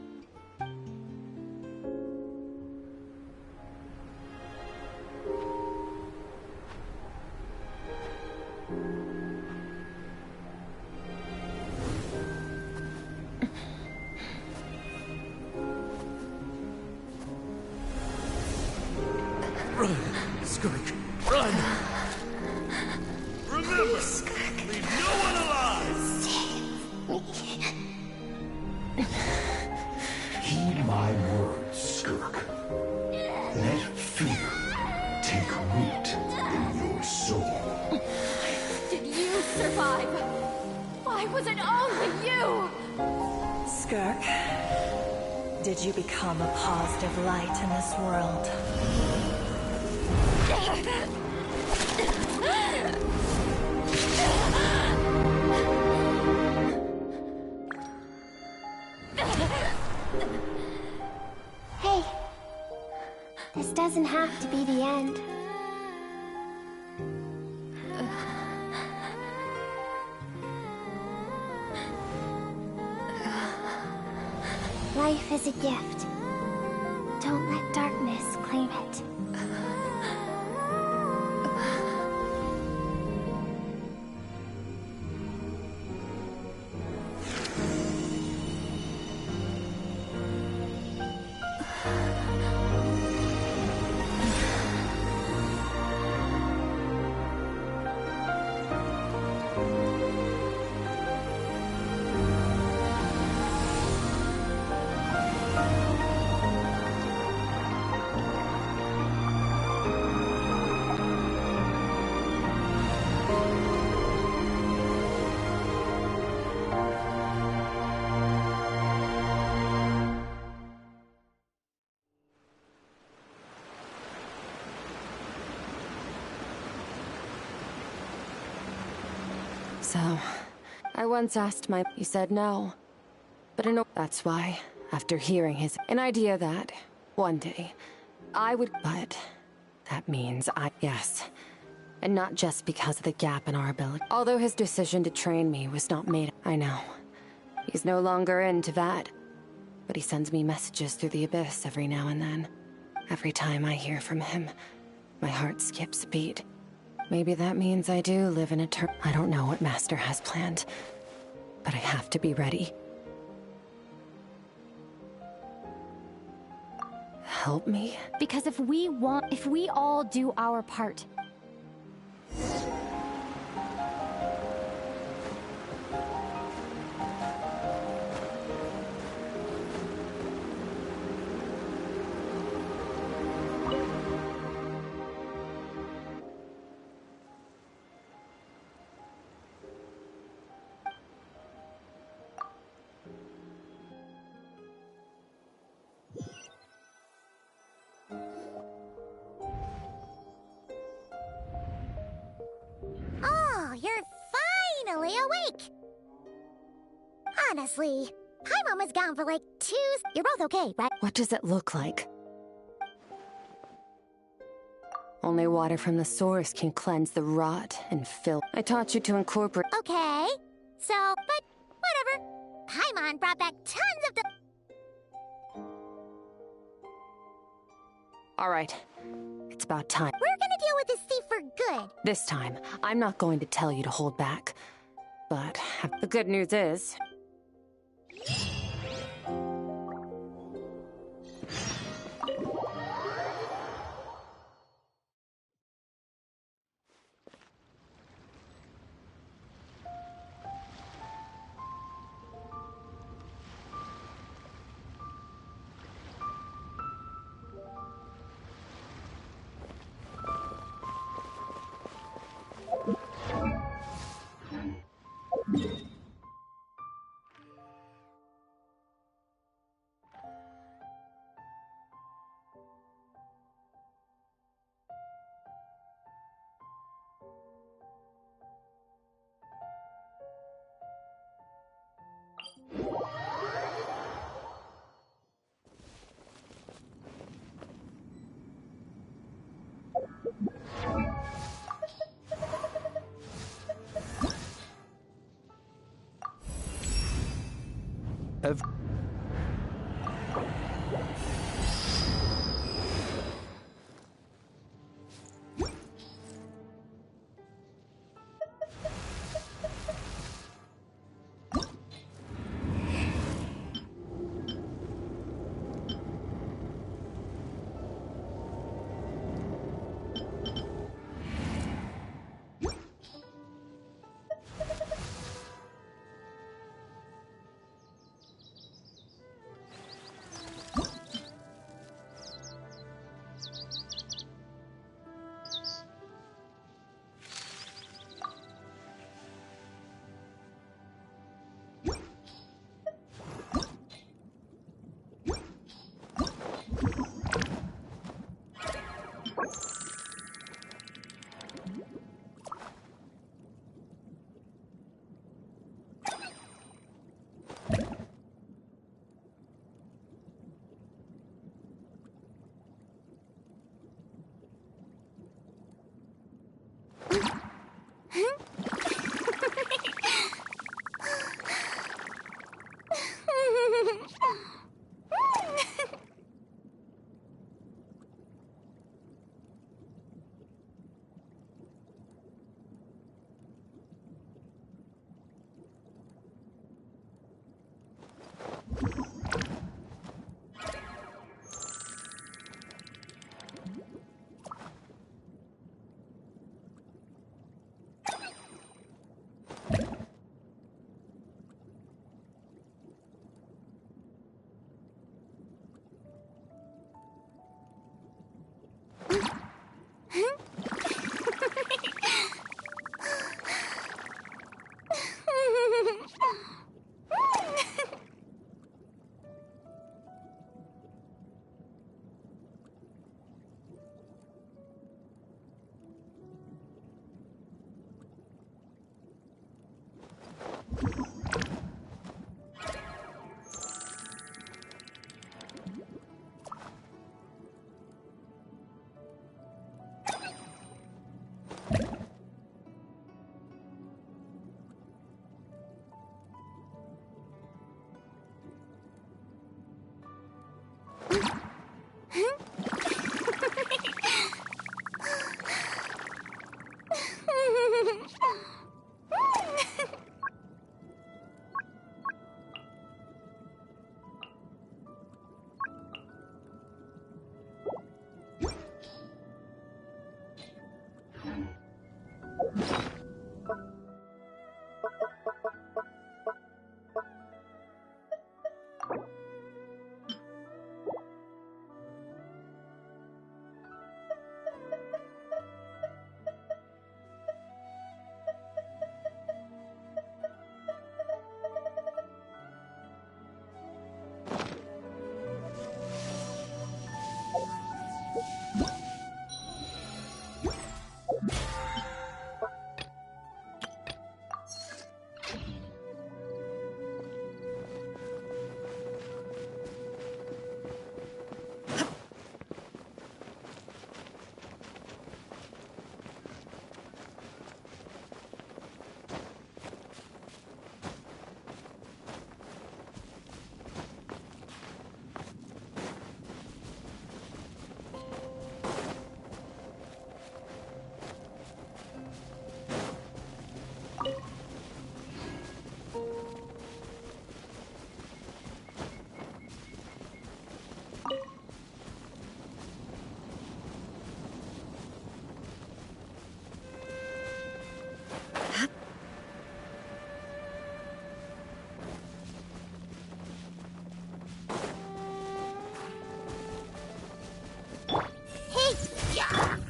Run, Skirk, run! Remember, leave no one alive! Heed my words, Skirk. Let fear take root in your soul. Only you! Skirk, did you become a positive light in this world? Hey, this doesn't have to be the end. Life is a gift. Don't let darkness claim it. So, I once asked he said no. But that's why, after hearing an idea that, one day, I would, but that means yes. And not just because of the gap in our ability. Although his decision to train me was not made, I know. He's no longer into that. But he sends me messages through the abyss every now and then. Every time I hear from him, my heart skips a beat. Maybe that means I do live in I don't know what Master has planned, but I have to be ready. Help me? Because if we all do our part, Oh, you're finally awake! Honestly, Paimon was gone for like 2... You're both okay, right? What does it look like? Only water from the source can cleanse the rot and filth. I taught you to incorporate... Okay, so, but whatever. Paimon brought back tons of the... Alright, it's about time. We're gonna deal with this thief for good. This time, I'm not going to tell you to hold back. But the good news is...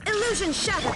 Illusion shattered!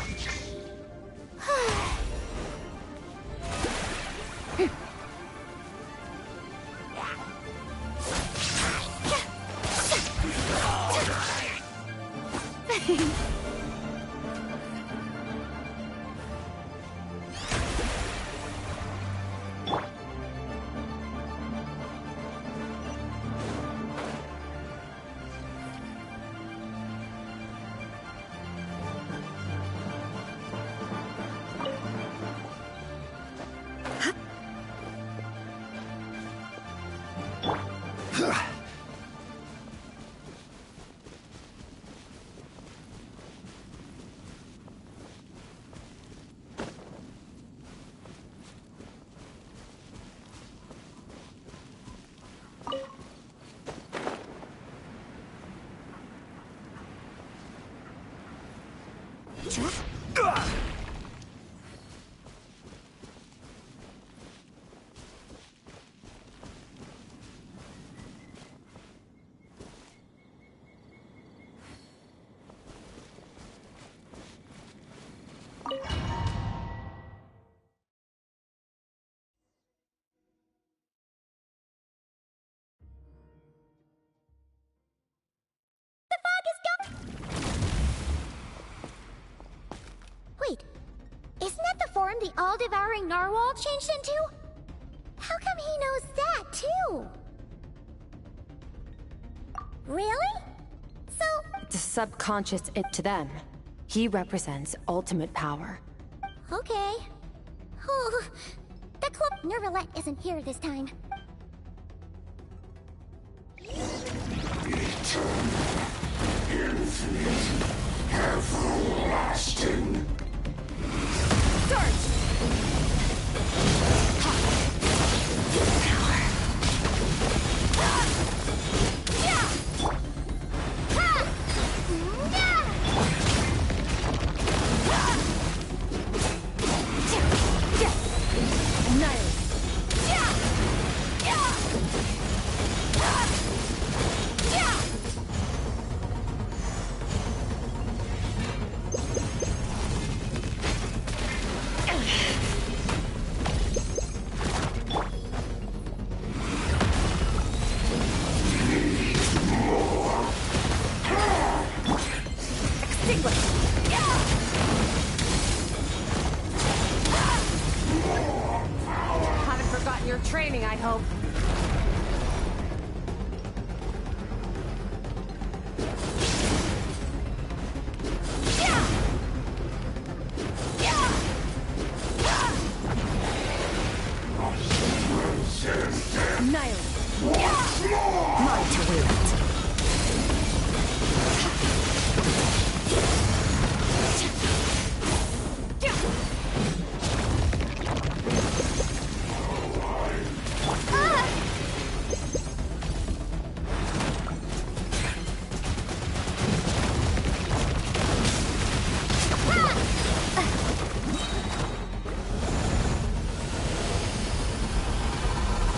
Wait, isn't that the form the all-devouring narwhal changed into? How come he knows that, too? Really? So... The subconscious it to them. He represents ultimate power. Okay. Oh, the club Nervalette isn't here this time. Infinite. Everlasting. Search! Haven't forgotten your training, I hope. Mine to wield.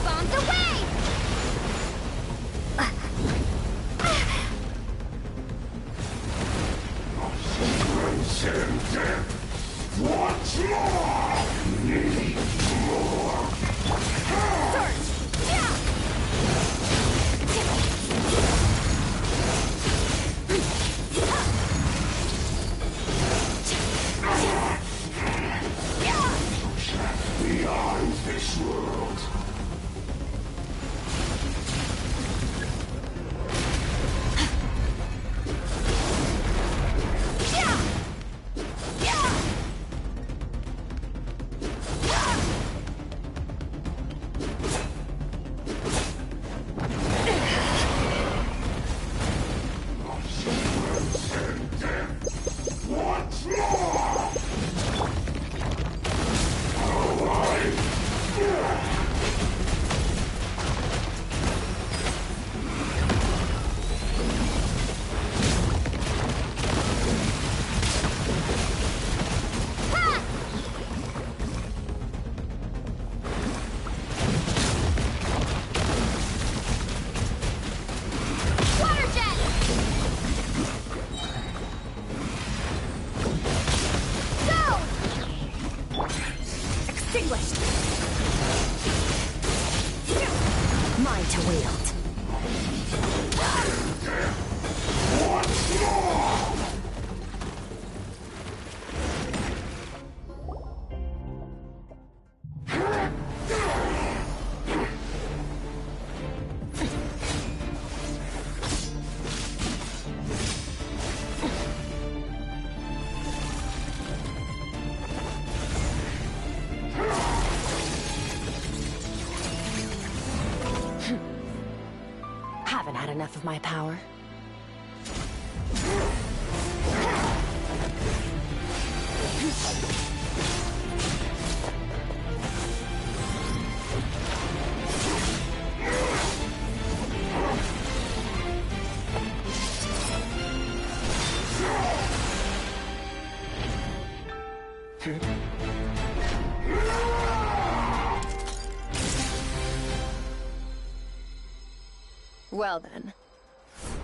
Bombs away! What's more? Need more. Beyond this world. What's more? Water jet! Go! Extinguished. Mine to wield. What's more? Haven't had enough of my power. Well then,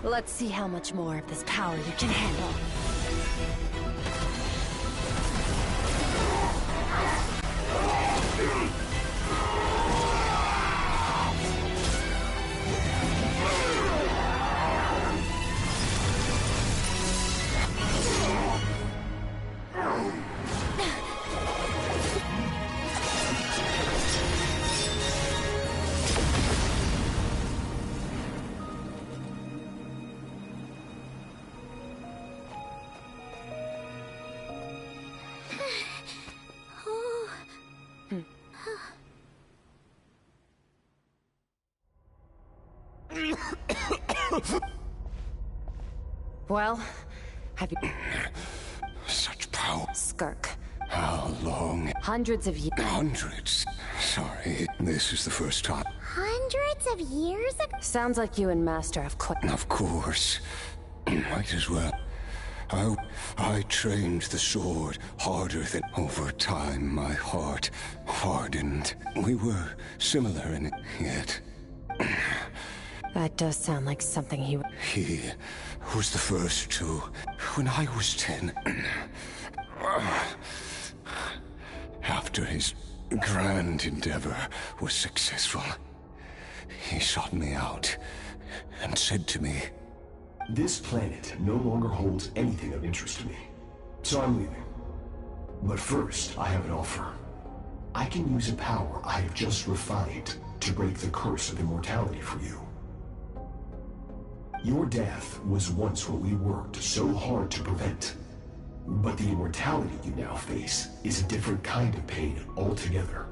let's see how much more of this power you can handle. Well, have you... Such power. Skirk. How long? Hundreds of years. Hundreds? Sorry, this is the first time. Hundreds of years ago? Sounds like you and Master have quit. Of course. Might as well. I trained the sword harder than over time my heart hardened. We were similar in it, yet. That does sound like something he would... He was the first to, when I was 10. After his grand endeavor was successful, he sought me out and said to me, "This planet no longer holds anything of interest to me, so I'm leaving. But first, I have an offer. I can use a power I have just refined to break the curse of immortality for you. Your death was once what we worked so hard to prevent. But the immortality you now face is a different kind of pain altogether."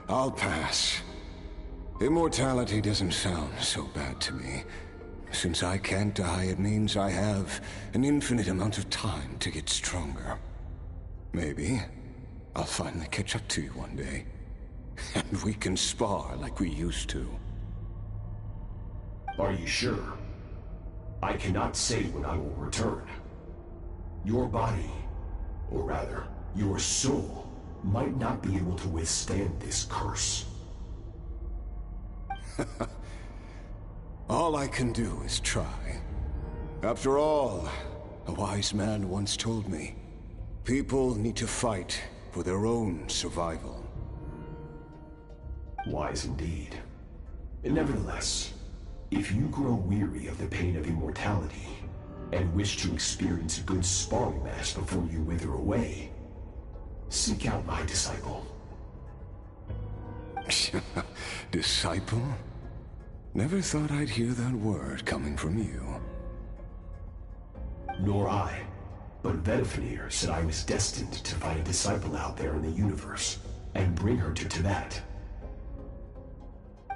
I'll pass. Immortality doesn't sound so bad to me. Since I can't die, it means I have an infinite amount of time to get stronger. Maybe I'll finally catch up to you one day, and we can spar like we used to. Are you sure? I cannot say when I will return. Your body, or rather, your soul, might not be able to withstand this curse. All I can do is try. After all, a wise man once told me, people need to fight for their own survival. Wise indeed. Nevertheless, if you grow weary of the pain of immortality, and wish to experience a good sparring match before you wither away, seek out my disciple. Disciple? Never thought I'd hear that word coming from you. Nor I. But Vedifenir said I was destined to find a disciple out there in the universe, and bring her to Tibet.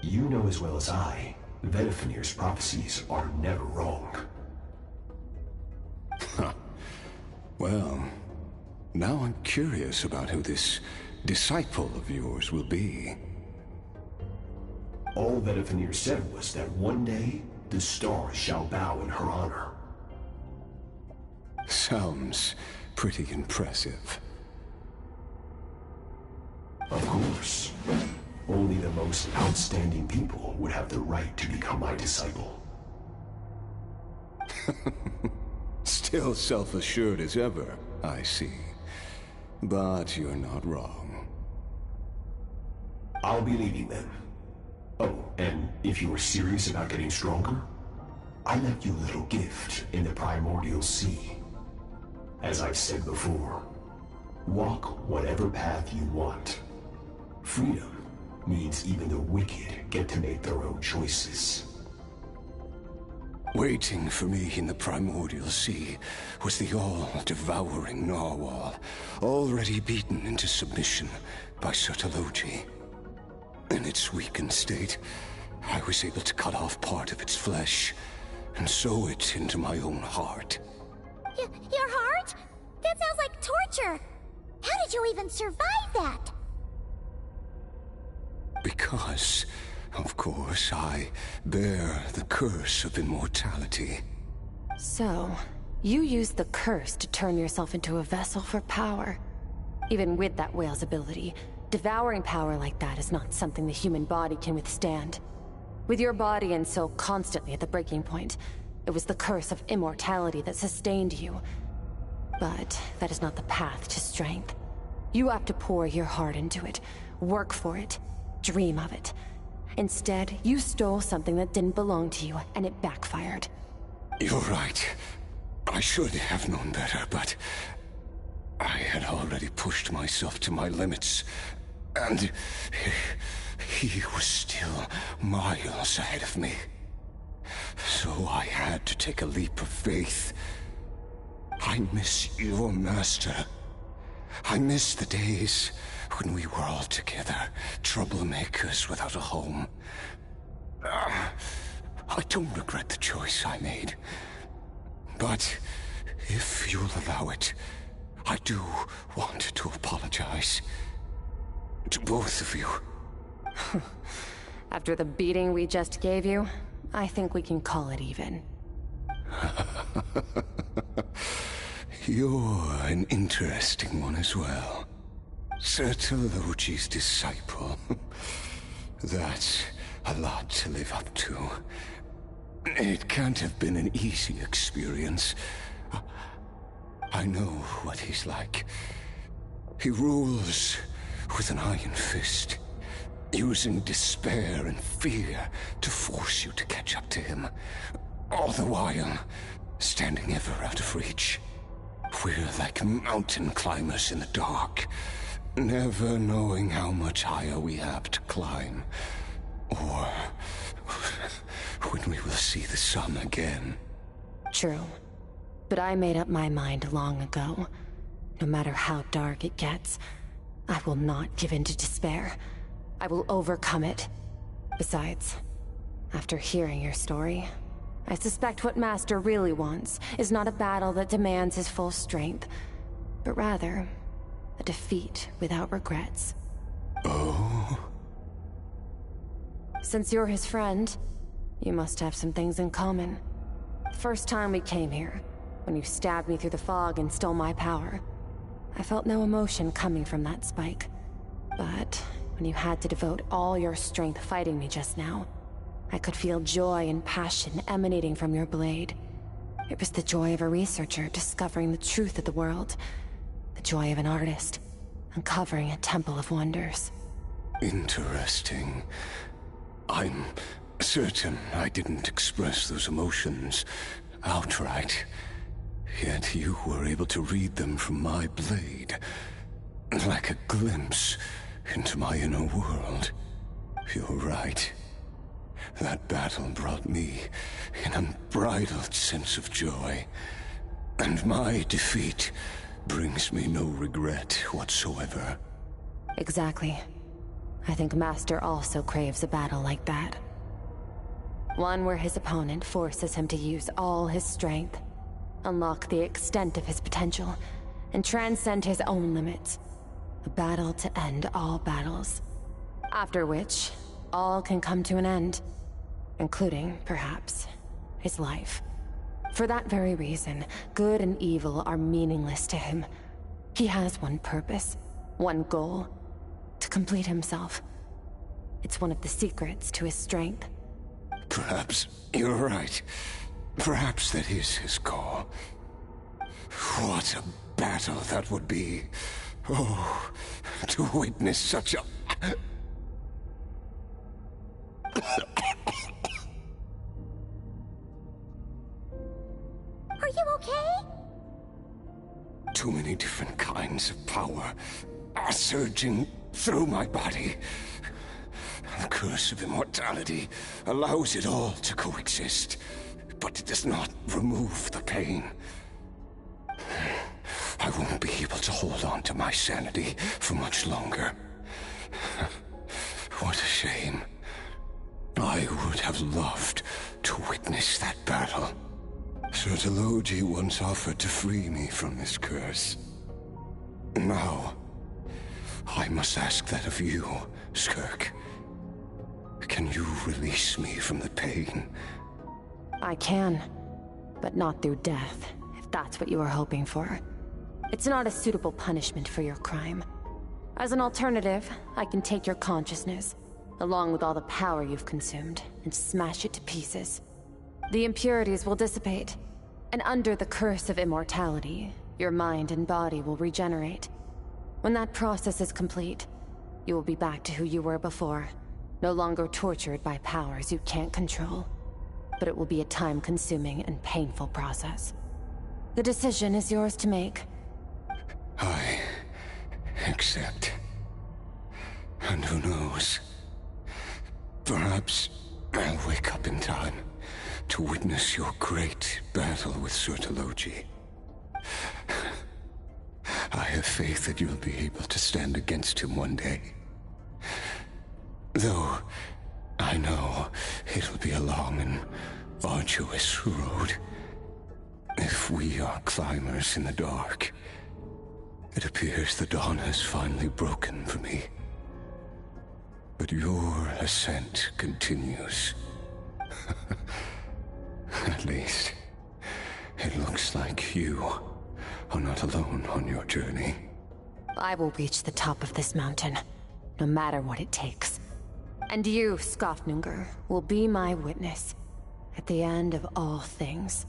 You know as well as I, Vedifenir's prophecies are never wrong. Well, now I'm curious about who this disciple of yours will be. All Vedifenir said was that one day, the stars shall bow in her honor. Sounds pretty impressive. Of course. Only the most outstanding people would have the right to become my disciple. Still self-assured as ever, I see. But you're not wrong. I'll be leaving then. Oh, and if you are serious about getting stronger, I left you a little gift in the primordial sea. As I've said before, walk whatever path you want. Freedom means even the wicked get to make their own choices. Waiting for me in the primordial sea was the all-devouring narwhal, already beaten into submission by Sertologi. In its weakened state, I was able to cut off part of its flesh and sew it into my own heart. Your heart? That sounds like torture! How did you even survive that? Because, of course, I bear the curse of immortality. So, you used the curse to turn yourself into a vessel for power. Even with that whale's ability, devouring power like that is not something the human body can withstand. With your body and soul constantly at the breaking point, it was the curse of immortality that sustained you. But that is not the path to strength. You have to pour your heart into it, work for it, dream of it. Instead, you stole something that didn't belong to you, and it backfired. You're right. I should have known better, but I had already pushed myself to my limits, and he was still miles ahead of me. So I had to take a leap of faith. I miss your master. I miss the days when we were all together, troublemakers without a home. I don't regret the choice I made. But if you'll allow it, I do want to apologize. To both of you. After the beating we just gave you, I think we can call it even. You're an interesting one as well. Sertologi's disciple. That's a lot to live up to. It can't have been an easy experience. I know what he's like. He rules with an iron fist, using despair and fear to force you to catch up to him, all the while standing ever out of reach. We're like mountain climbers in the dark, never knowing how much higher we have to climb, or when we will see the sun again. True. But I made up my mind long ago. No matter how dark it gets, I will not give in to despair. I will overcome it. Besides, after hearing your story, I suspect what Master really wants is not a battle that demands his full strength, but rather a defeat without regrets. Oh? Since you're his friend, you must have some things in common. First time we came here, when you stabbed me through the fog and stole my power, I felt no emotion coming from that spike. But when you had to devote all your strength fighting me just now, I could feel joy and passion emanating from your blade. It was the joy of a researcher discovering the truth of the world. The joy of an artist uncovering a temple of wonders. Interesting. I'm certain I didn't express those emotions outright. Yet you were able to read them from my blade. Like a glimpse into my inner world. You're right. That battle brought me an unbridled sense of joy. And my defeat brings me no regret whatsoever. Exactly. I think Master also craves a battle like that. One where his opponent forces him to use all his strength, unlock the extent of his potential, and transcend his own limits. A battle to end all battles. After which, all can come to an end. Including, perhaps, his life. For that very reason, good and evil are meaningless to him. He has one purpose, one goal. To complete himself. It's one of the secrets to his strength. Perhaps you're right. Perhaps that is his call. What a battle that would be. Oh, to witness such a... Are you okay? Too many different kinds of power are surging through my body. The curse of immortality allows it all to coexist, but it does not remove the pain. I won't be able to hold on to my sanity for much longer. What a shame. I would have loved to witness that battle. Sertologi once offered to free me from this curse. Now, I must ask that of you, Skirk. Can you release me from the pain? I can, but not through death, if that's what you are hoping for. It's not a suitable punishment for your crime. As an alternative, I can take your consciousness, along with all the power you've consumed, and smash it to pieces. The impurities will dissipate, and under the curse of immortality, your mind and body will regenerate. When that process is complete, you will be back to who you were before, no longer tortured by powers you can't control. But it will be a time-consuming and painful process. The decision is yours to make. I accept. And who knows? Perhaps I'll wake up in time to witness your great battle with Sertologi. I have faith that you'll be able to stand against him one day. Though, I know it'll be a long and arduous road. If we are climbers in the dark, it appears the dawn has finally broken for me. But your ascent continues. At least, it looks like you are not alone on your journey. I will reach the top of this mountain, no matter what it takes. And you, Skofnungr, will be my witness at the end of all things.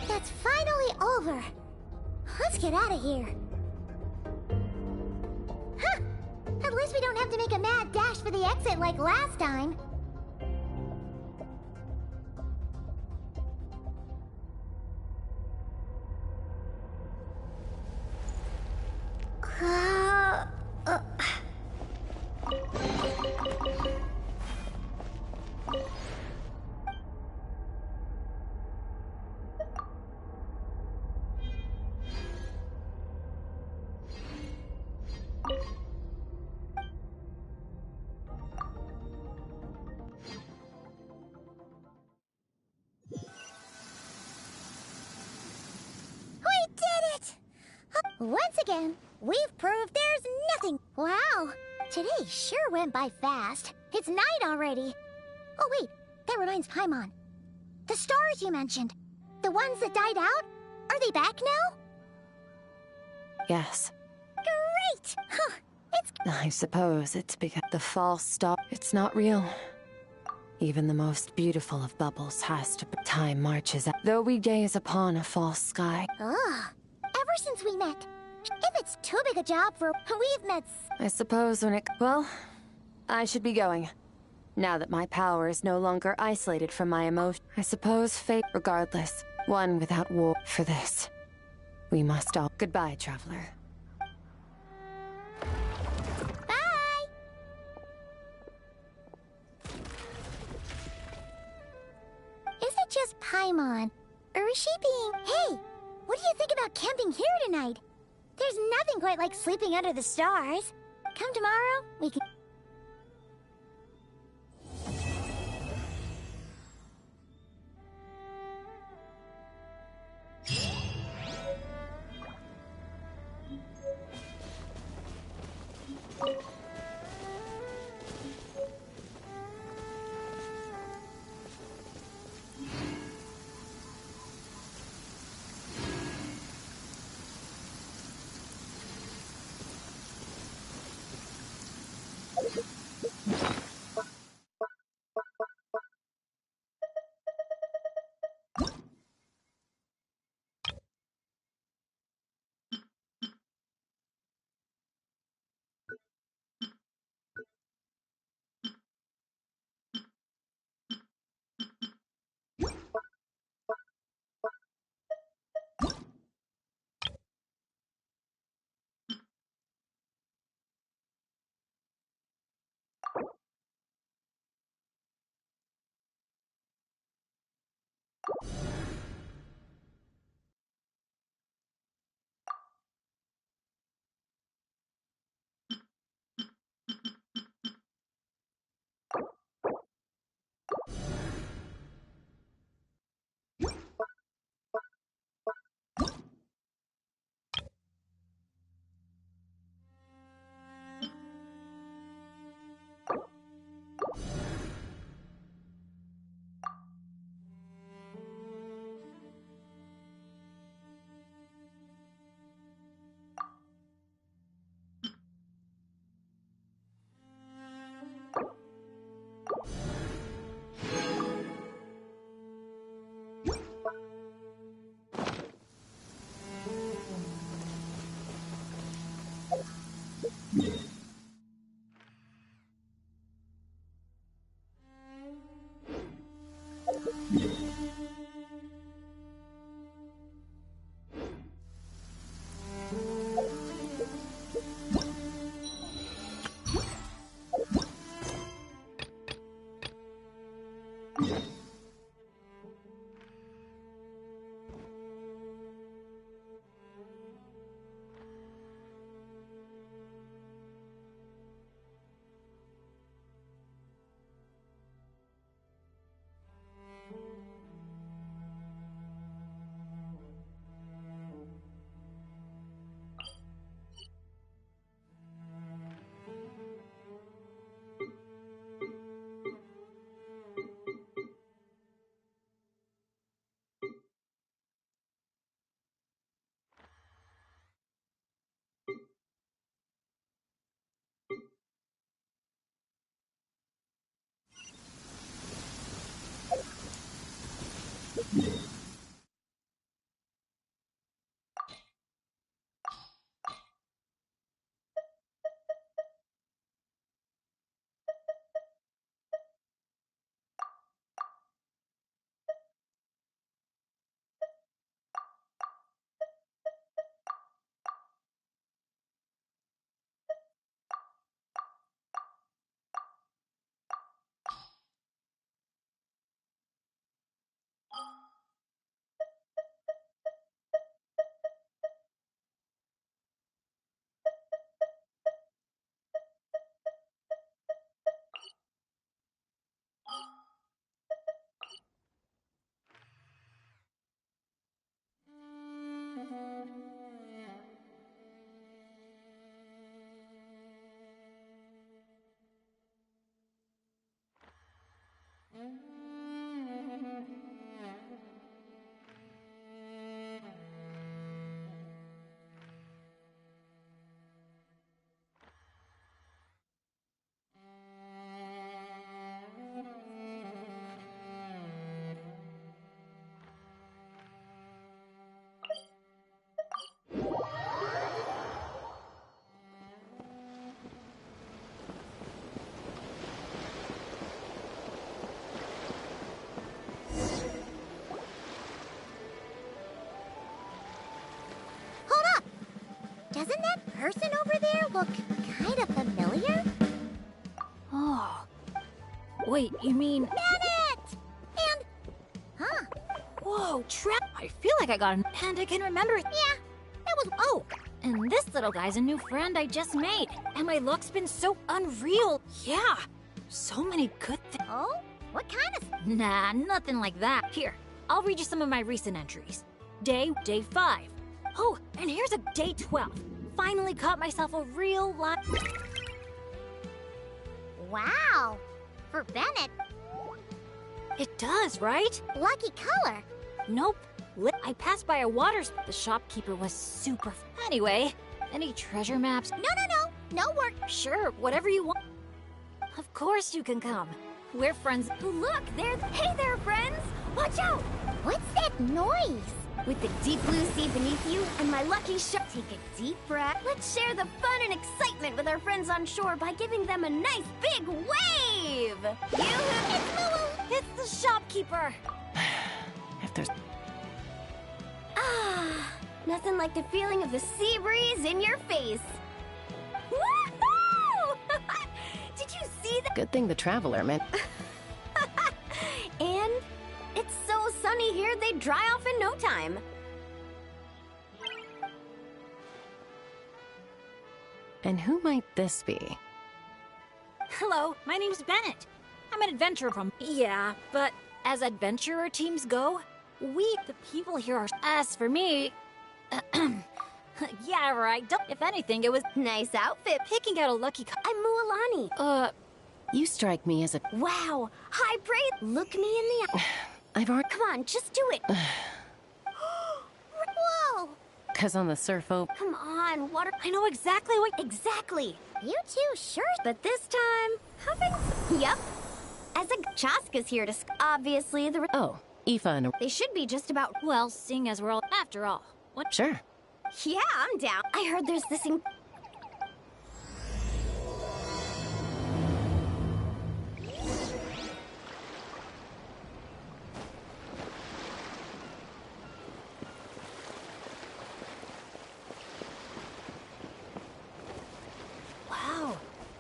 That's finally over. Let's get out of here. Huh! At least we don't have to make a mad dash for the exit like last time. Once again, we've proved there's nothing. Wow, today sure went by fast. It's night already. Oh wait, that reminds Paimon. The stars you mentioned, the ones that died out, are they back now? Yes. Great! Huh, I suppose it's because the false star... It's not real. Even the most beautiful of bubbles has to... Time marches out. Though we gaze upon a false sky. Ugh. Ever since we met, if it's too big a job for... We've met... I suppose when it... Well, I should be going. Now that my power is no longer isolated from my emotion. I suppose fate... Regardless, one without war. For this, we must all... Goodbye, traveler. Bye! Is it just Paimon? Or is she being... Hey! What do you think about camping here tonight? There's nothing quite like sleeping under the stars. Come tomorrow, we can... Doesn't that person over there look kind of familiar? Oh. Wait, you mean... Bennett! And... Huh. Whoa, Trap! I feel like I got an... And I can remember... Yeah, that was... Oh! And this little guy's a new friend I just made. And my luck's been so unreal. Yeah. So many good things. Oh? What kind of... Nah, nothing like that. Here, I'll read you some of my recent entries. Day 5. Oh, and here's a day 12. Finally caught myself a real lot. Wow. For Bennett. It does, right? Lucky color. Nope. I passed by a the shopkeeper was super... Anyway, any treasure maps? No work. Sure, whatever you want. Of course you can come. We're friends. Look, there's... Hey there, friends! Watch out! What's that noise? With the deep blue sea beneath you and my lucky shot, take a deep breath. Let's share the fun and excitement with our friends on shore by giving them a nice big wave! It's the shopkeeper! If there's... Ah, nothing like the feeling of the sea breeze in your face. Woohoo! Did you see that? Good thing the Traveler meant... And it's so sunny here, they dry off in no time. And who might this be? Hello, my name's Bennett. I'm an adventurer from... Yeah, but as adventurer teams go, we, the people here, are... As for me... yeah, right. If anything, it was... Nice outfit. Picking out a lucky... I'm Mualani. You strike me as a... Wow, high praise. Look me in the eye. I've already... Come on, just do it. Whoa! 'Cause on the surf Come on, water... I know exactly what... Exactly. You two sure... But this time, having... Yep. As a... Chaska's here to... Obviously, the... Oh, Aoife and... They should be just about... Well, seeing as we're all... After all. What? Sure. Yeah, I'm down. I heard there's this... Wow,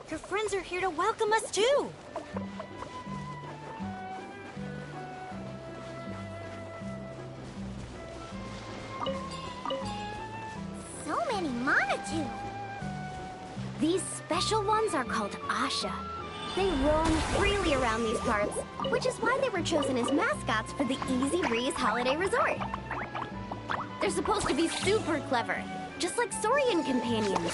your friends are here to welcome us too. So many Monatu. These special ones are called Asha. They roam freely around these parts, which is why they were chosen as mascots for the Easy Breeze Holiday Resort. They're supposed to be super clever, just like Saurian companions.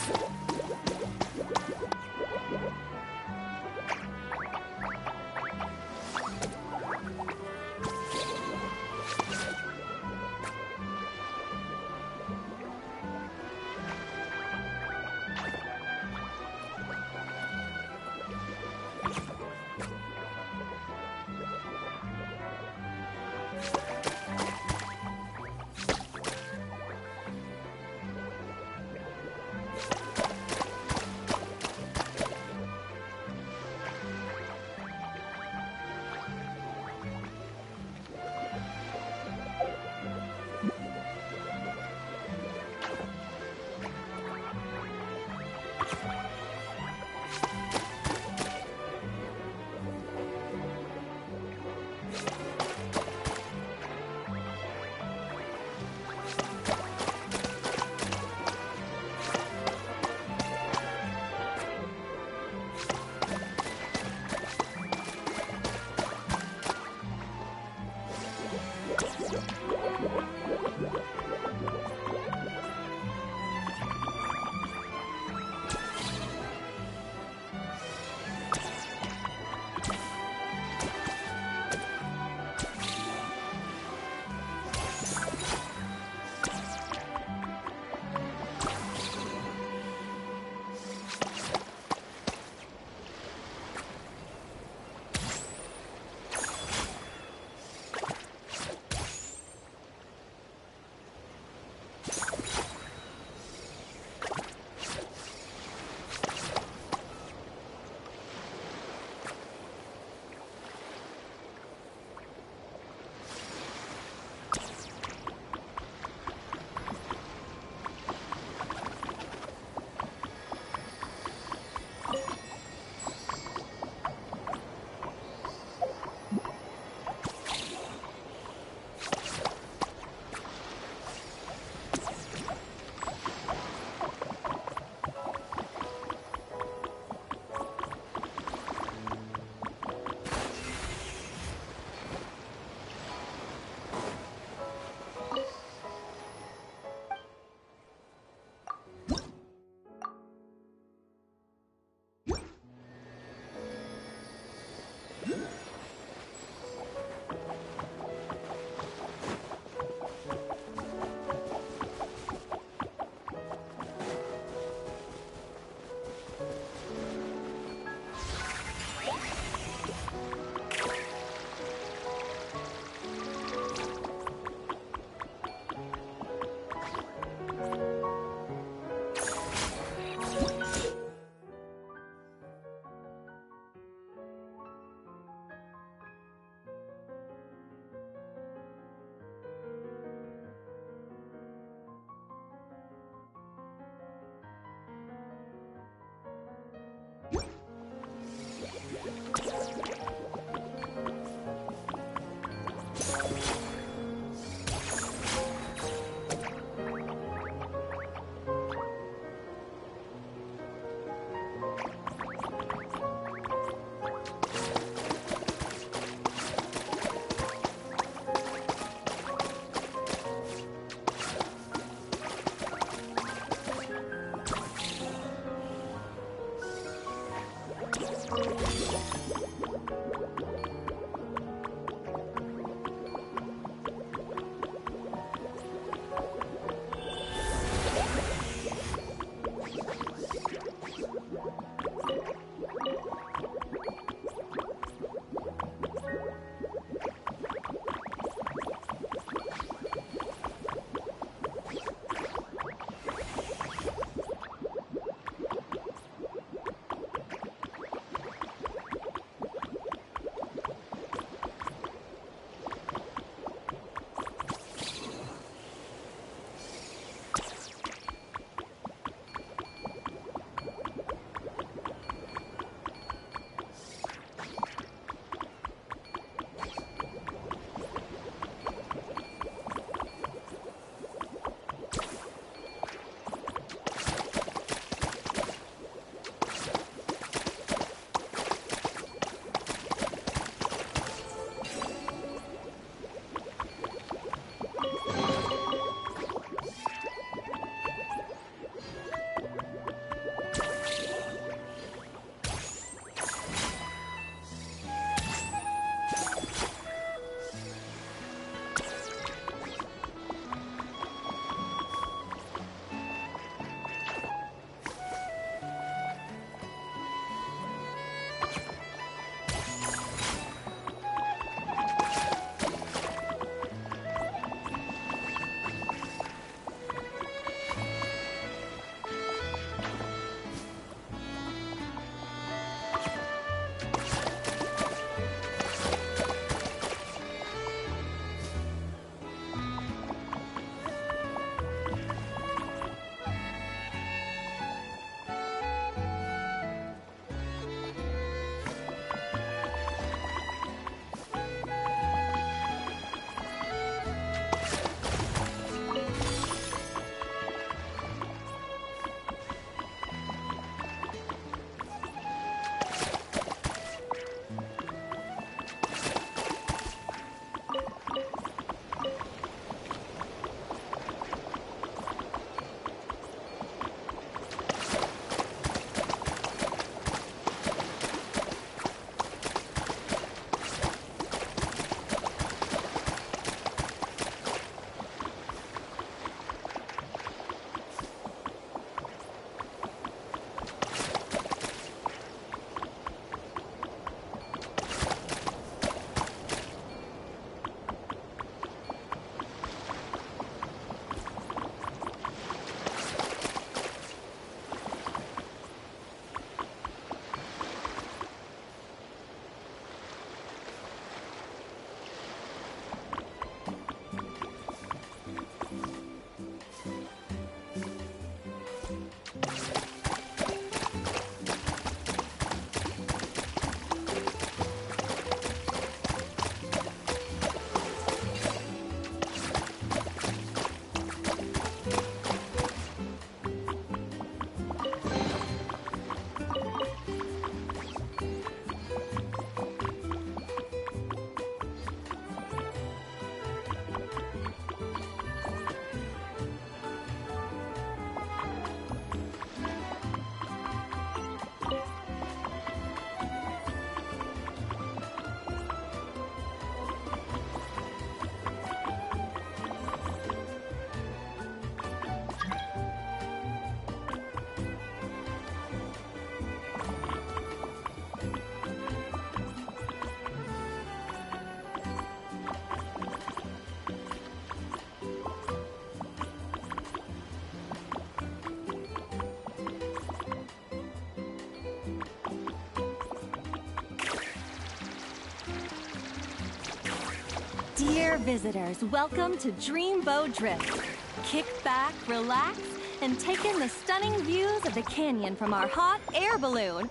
Dear visitors, welcome to Dreamboat Drift. Kick back, relax, and take in the stunning views of the canyon from our hot air balloon.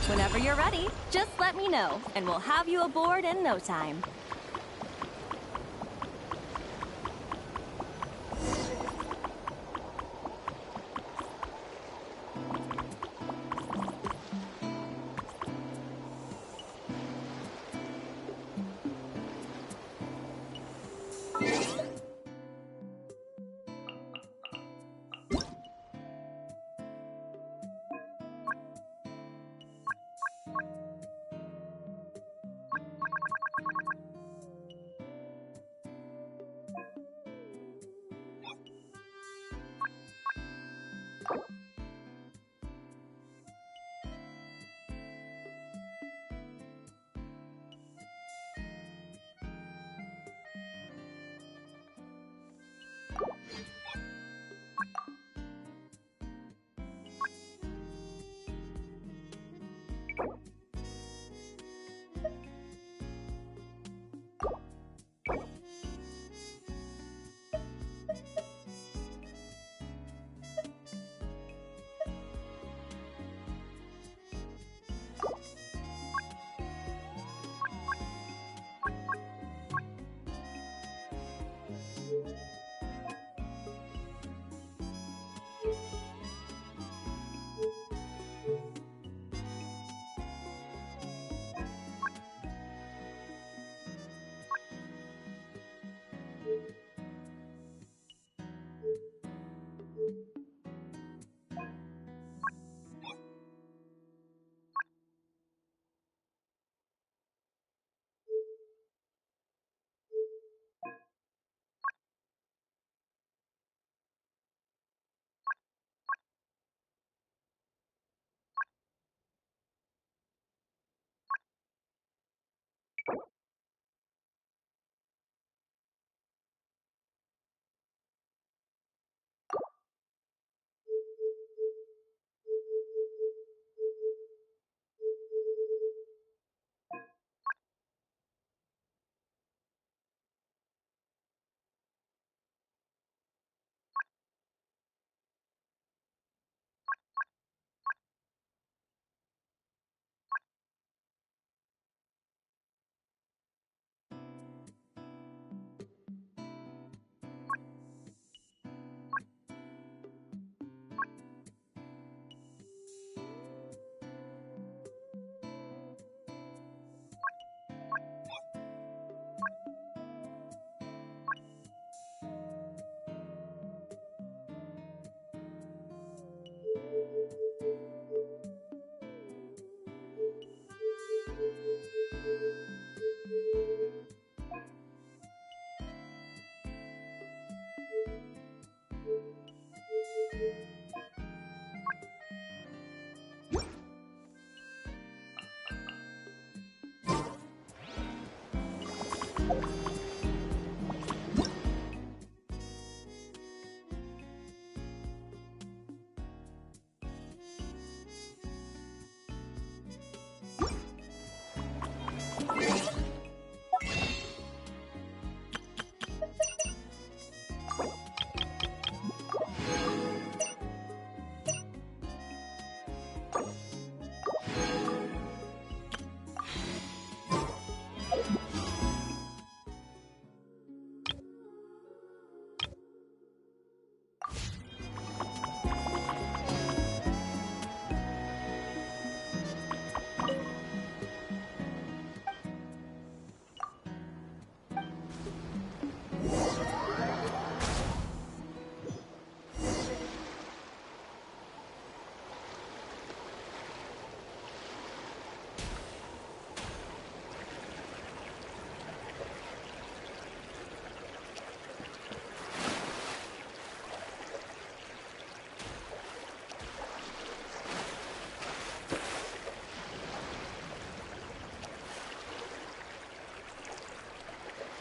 Whenever you're ready, just let me know, and we'll have you aboard in no time.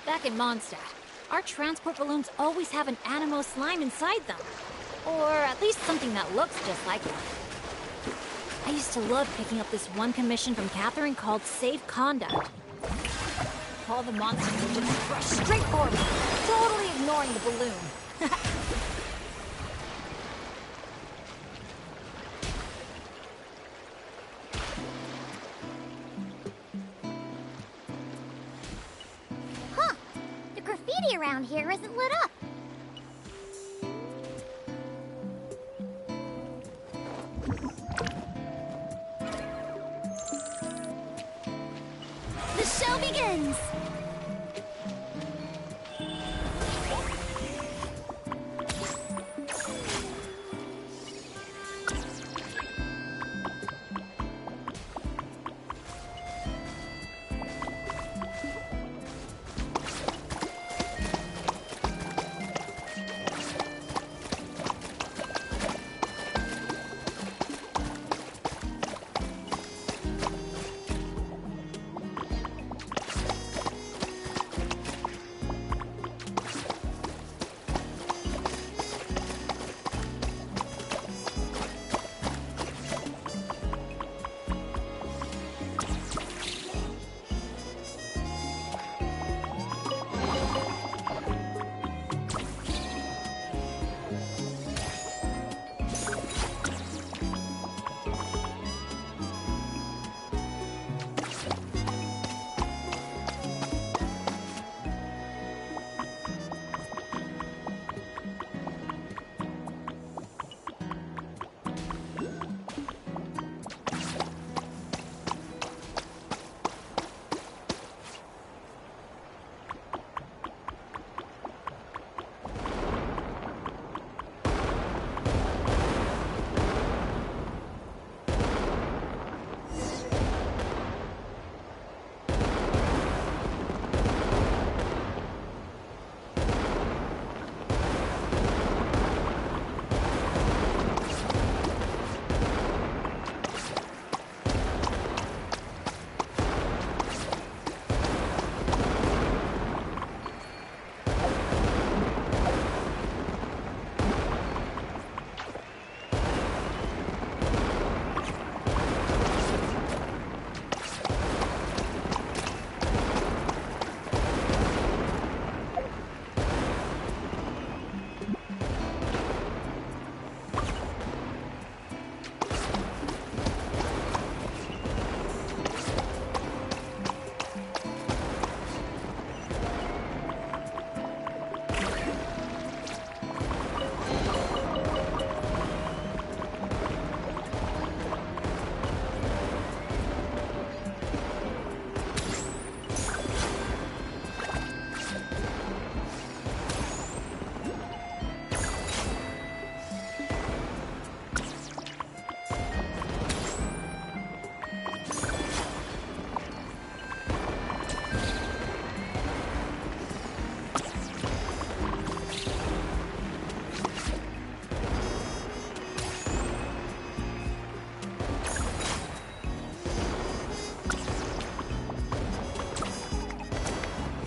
Back in Mondstadt, our transport balloons always have an animo slime inside them. Or at least something that looks just like one. I used to love picking up this one commission from Catherine called Safe Conduct. All the monsters will just rush straight forward, totally ignoring the balloon. Huh. The graffiti around here isn't lit up. The show begins!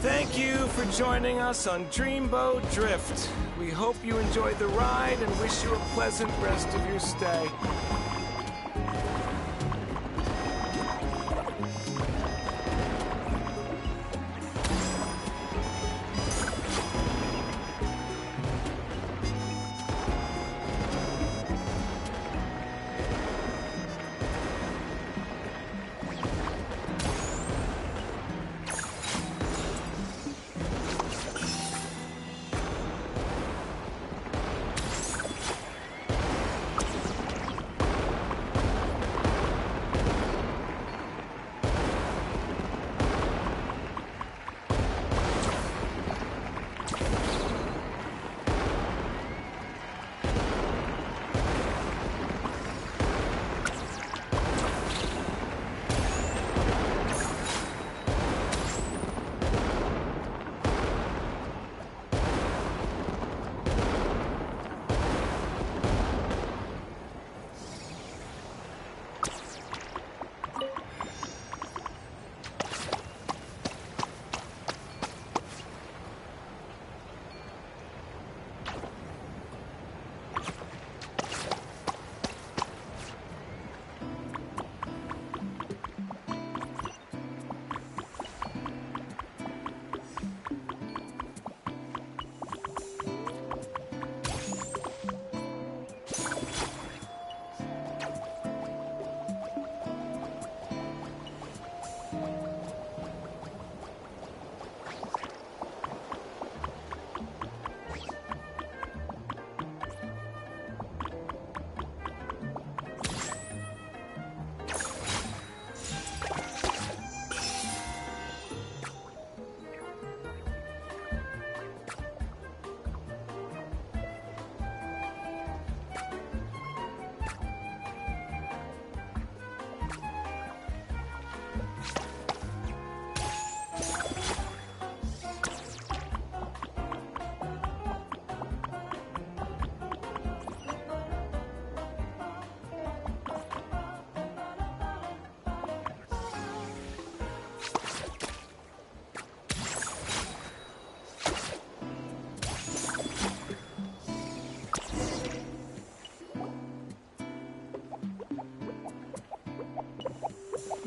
Thank you for joining us on Dreamboat Drift. We hope you enjoyed the ride and wish you a pleasant rest of your stay.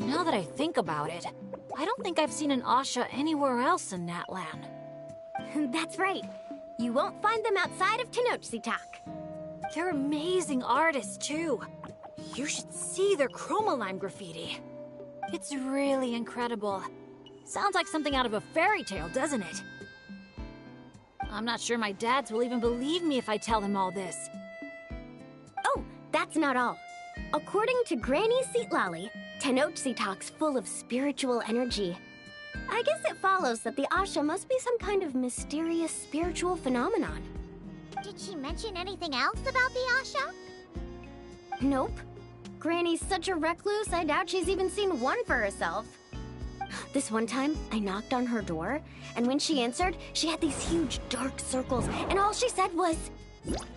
Now that I think about it, I don't think I've seen an Asha anywhere else in Natlan. That's right. You won't find them outside of Tenochtitlan. They're amazing artists, too. You should see their chroma-lime graffiti. It's really incredible. Sounds like something out of a fairy tale, doesn't it? I'm not sure my dads will even believe me if I tell him all this. Oh, that's not all. According to Granny Seatlali, Tenochtitlan's full of spiritual energy. I guess it follows that the Asha must be some kind of mysterious spiritual phenomenon. Did she mention anything else about the Asha? Nope. Granny's such a recluse, I doubt she's even seen one for herself. This one time, I knocked on her door, and when she answered, she had these huge dark circles, and all she said was,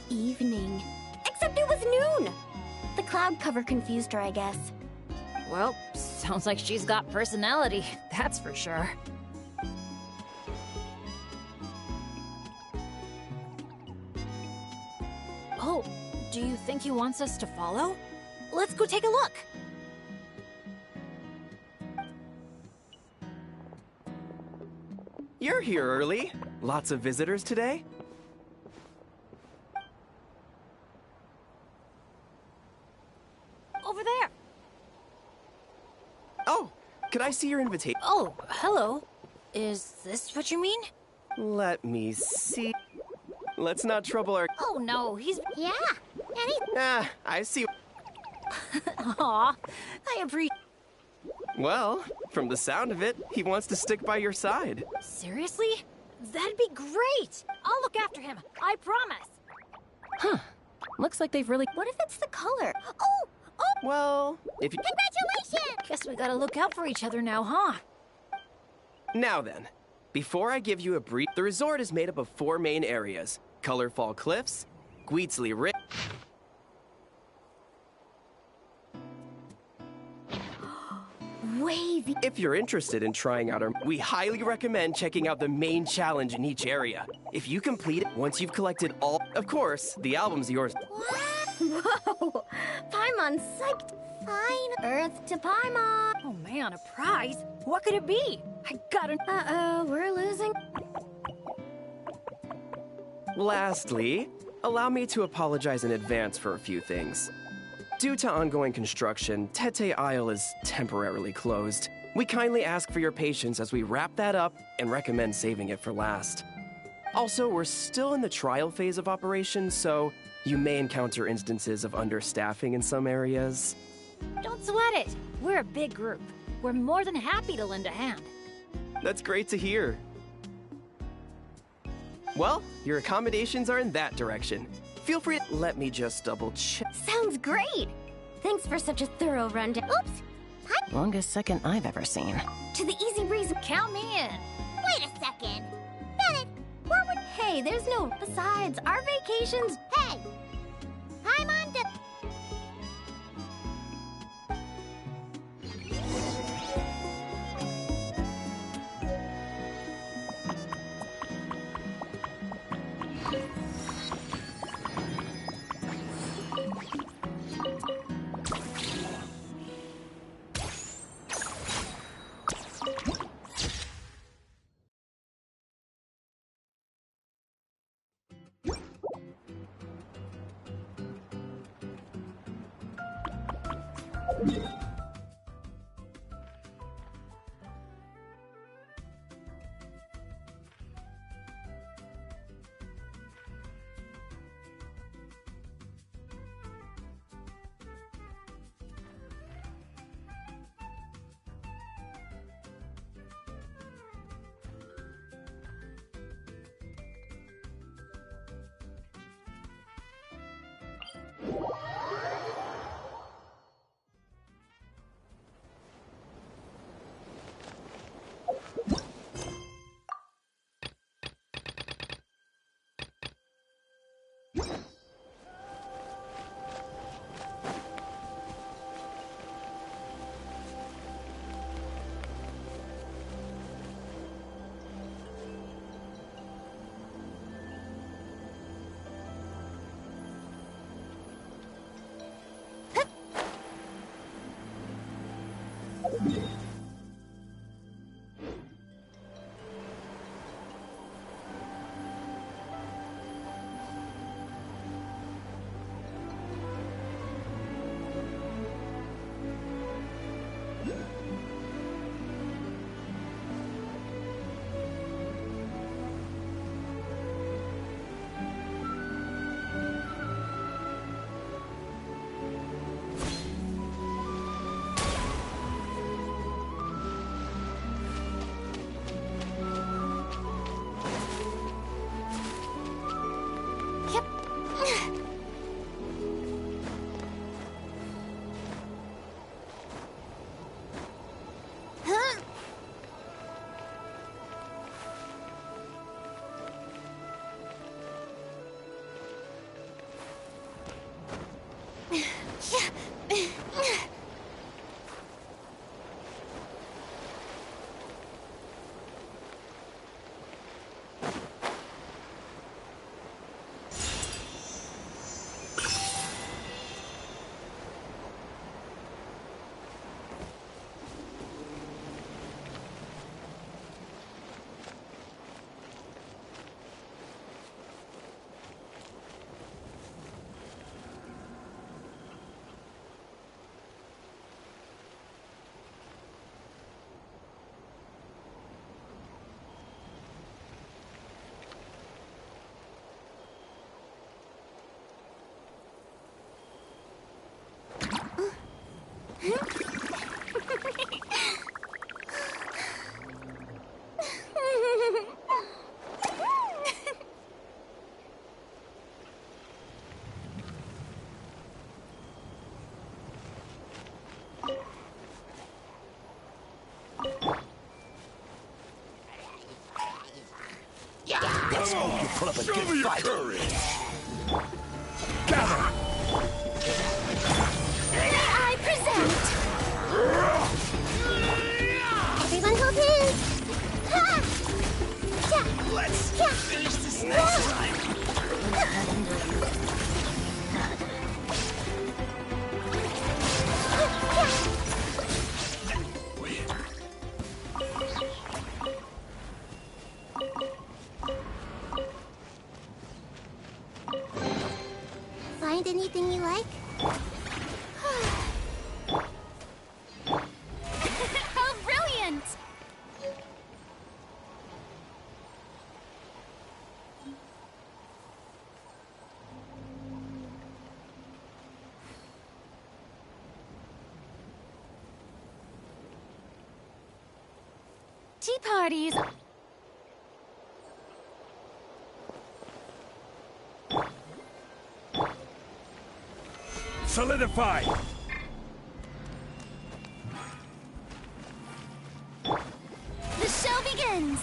evening. Except it was noon! The cloud cover confused her, I guess. Well, sounds like she's got personality, that's for sure. Oh, do you think he wants us to follow? Let's go take a look! You're here early. Lots of visitors today? Over there! Oh, could I see your invitation? Oh, hello. Is this what you mean? Let me see. Let's not trouble our... Oh no, he's... Yeah, and he... Ah, I see. Aw, I appreciate... Well, from the sound of it, he wants to stick by your side. Seriously? That'd be great! I'll look after him, I promise! Huh. Looks like they've really... What if it's the color? Oh! Oh! Well, if you... Congratulations! Guess we gotta look out for each other now, huh? Now then, before I give you a brief... The resort is made up of 4 main areas. Colorfall Cliffs, Gweetsley Ridge... Wavy. If you're interested in trying out our... We highly recommend checking out the main challenge in each area. If you complete it, once you've collected all... Of course, the album's yours. Whoa! Paimon's psyched. Fine. Earth to Paimon. Oh man, a prize? What could it be? I gotta... Uh-oh, we're losing. Lastly, allow me to apologize in advance for a few things. Due to ongoing construction, Tete Isle is temporarily closed. We kindly ask for your patience as we wrap that up and recommend saving it for last. Also, we're still in the trial phase of operation, so you may encounter instances of understaffing in some areas. Don't sweat it. We're a big group. We're more than happy to lend a hand. That's great to hear. Well, your accommodations are in that direction. Feel free to let me just double check. Sounds great! Thanks for such a thorough rundown. Oops! Hi. Longest second I've ever seen. To the Easy Breeze. Count me in. Wait a second. Bennett, where would... Hey, there's no... Besides, our vacations... Hey! I'm on to... Let's hope you put up a Show good me your fight. courage. Gather. May I present? Everyone hold hands. Ha! Ja! Let's Ja! finish this next time. Find anything you like? How brilliant! Tea parties. Solidify! The show begins!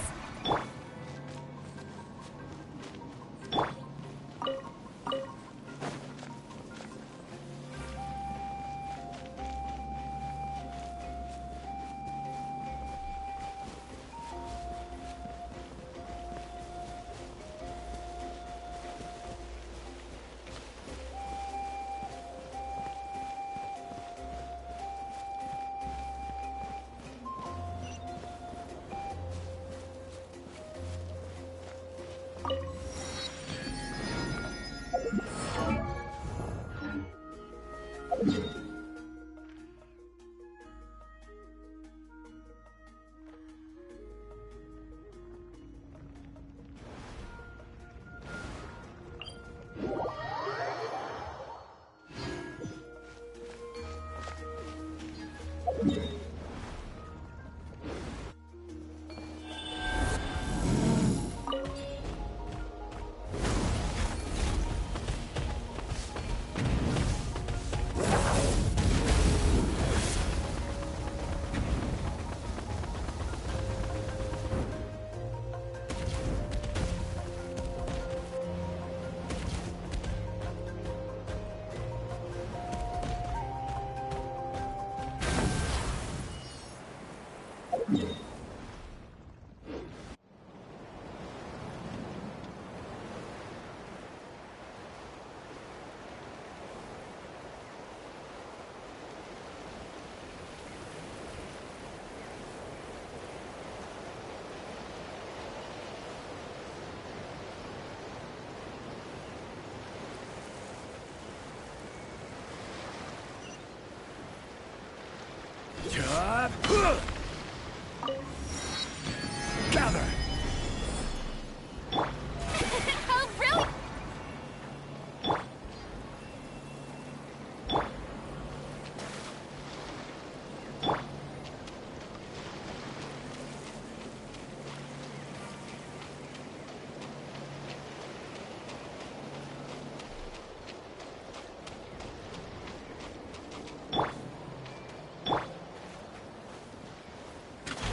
Gather! Oh, really?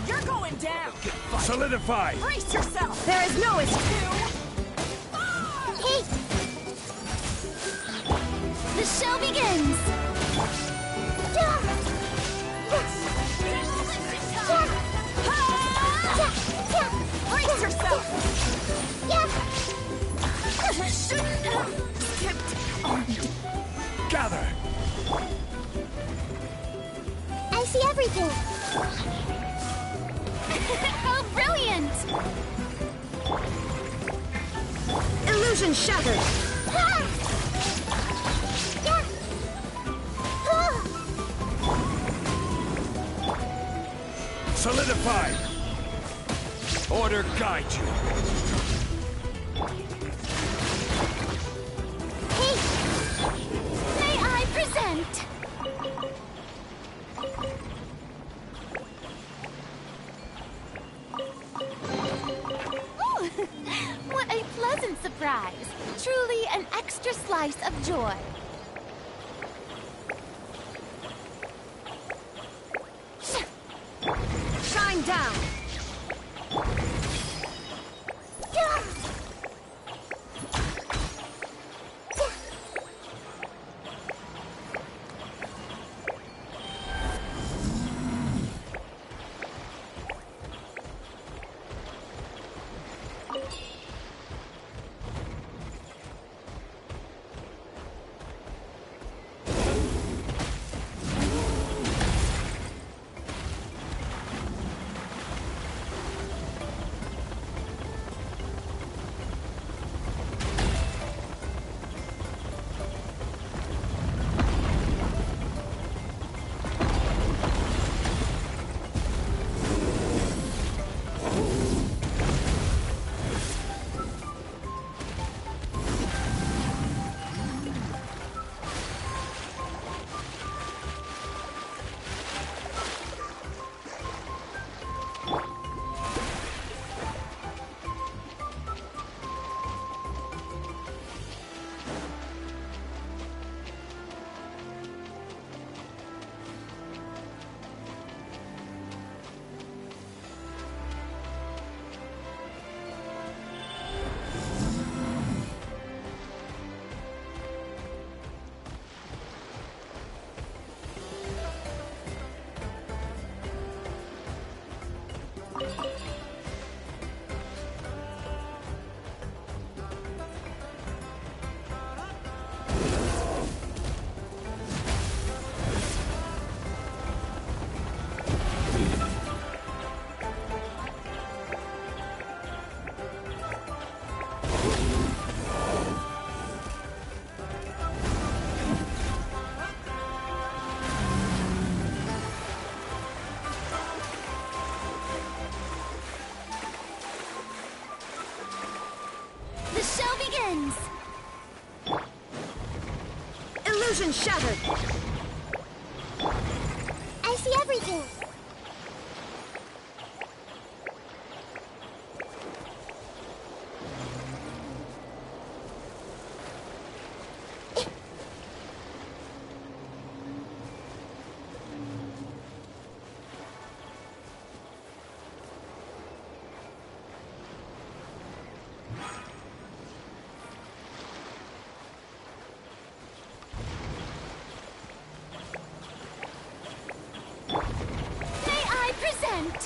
You're going down! Solidify! Brace yourself! There is no escape! Hey! The show begins! Brace yourself! Shouldn't have skipped on. Gather! I see everything! How brilliant! Illusion shattered! Solidify! Order guide you. May I present? Ooh, what a pleasant surprise! Truly an extra slice of joy. Shine down! The show begins! Illusion shattered! I see everything! May I present?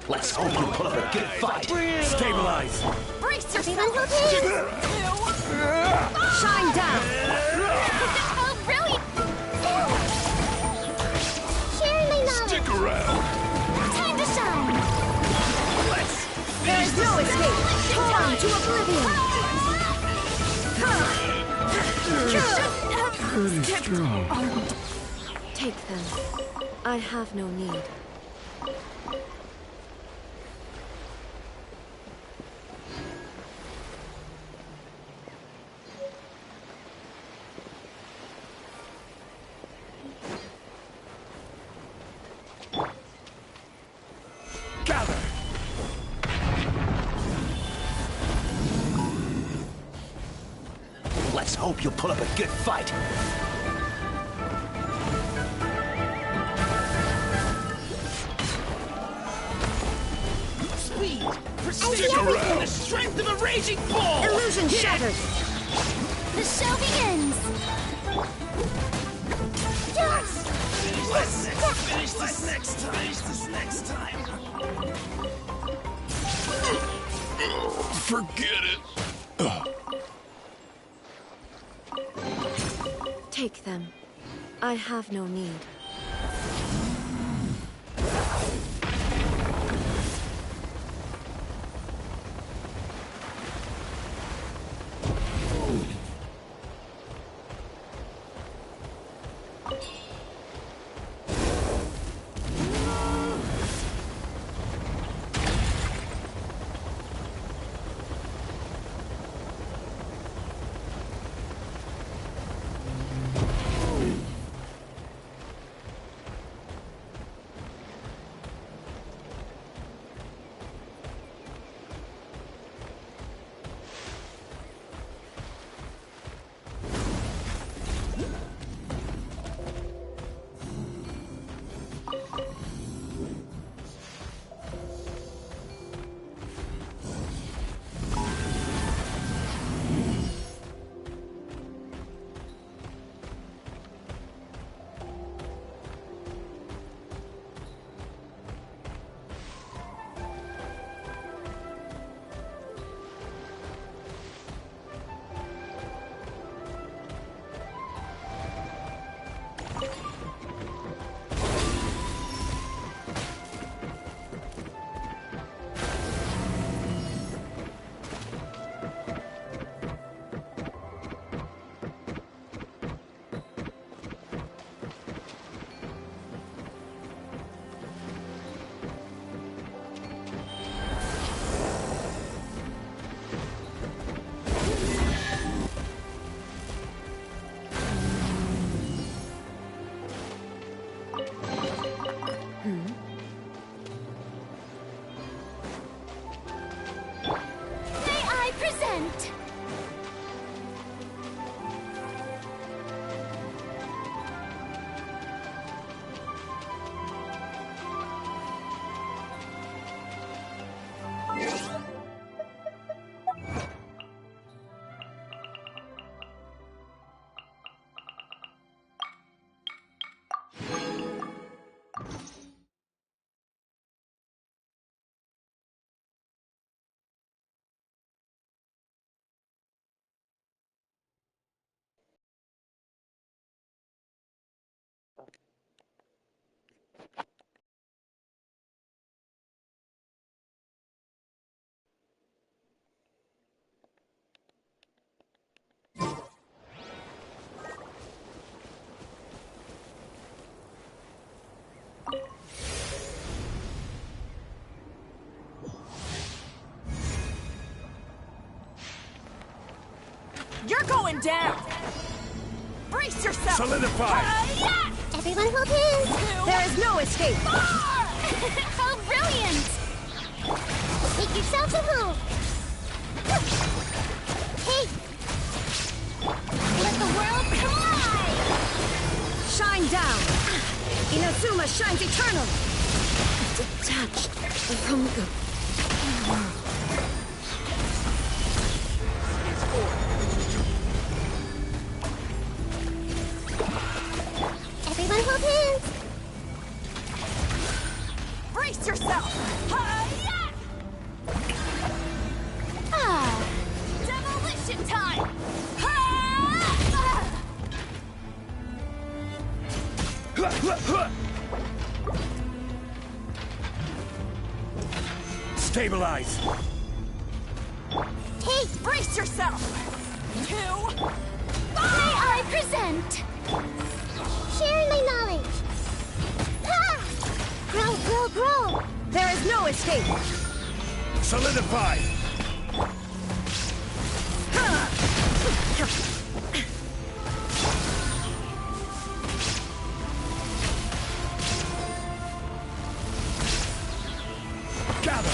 Let's hope you put up a good fight. Stabilize. Brace yourself! Shine down! Oh, brilliant! Sharing my knowledge. Stick around. Time to shine. There is no escape! Torn to oblivion! Pretty strong. Take them. I have no need. Gather. Let's hope you put up a good fight. Speed, precision, the strength of a raging bull. Illusion shattered! The show begins. Yes! Finish this next time. Forget it. Take them. I have no need. May I present? You're going down! Brace yourself! Solidify! Everyone hold hands. There is no escape! Oh, brilliant! Make yourselves at home. Hey! Let the world collide! Shine down! Inazuma shines eternal! Detached from the world. Everyone hold hands. Brace yourself! Stabilize. Hey, brace yourself! 2, May I present? Sharing my knowledge. Ah! Grow, grow, grow. There is no escape. Solidify. Gather.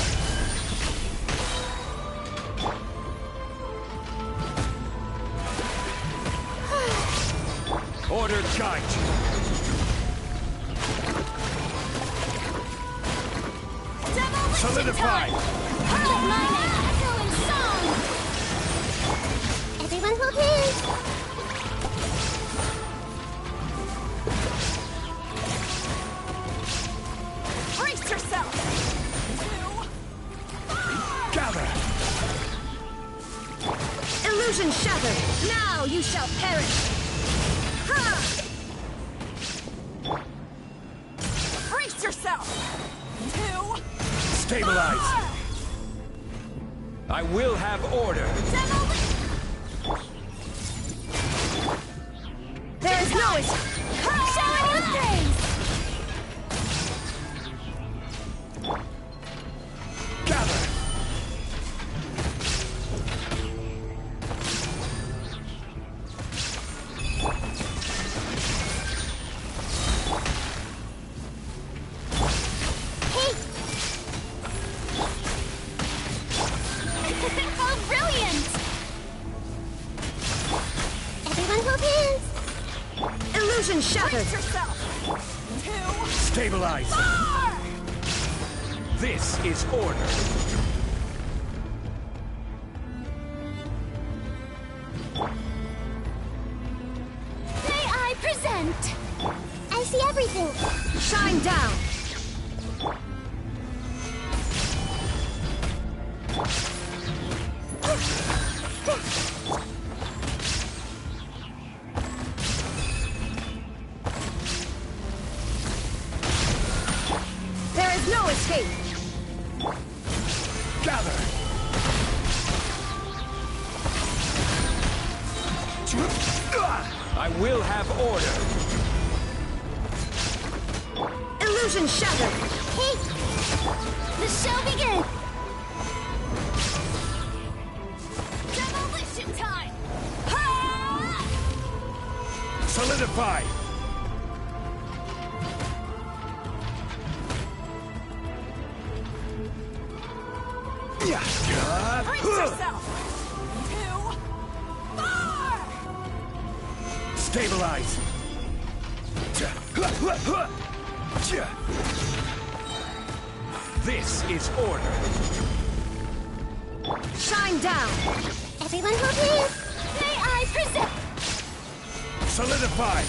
Order guide. Solidify. Let my name echo in song. Everyone hold hands. Brace yourself! Gather. Illusion shattered! Now you shall perish! Ha! Brace yourself! 2, Stabilize. I will have order. There is no escape! Showing you things! Gather. How brilliant! Everyone hold hands. Illusion shattered! Yourself. 2, Stabilize. 4! This is order. May I present? I see everything. Shine down! There is no escape! Gather. I will have order. Illusion shattered! Hey, The show begins! Demolition time! Solidify. Brace yourself! 2, 4! Stabilize. This is order. Shine down! everyone hold hands. May I present? Solidify.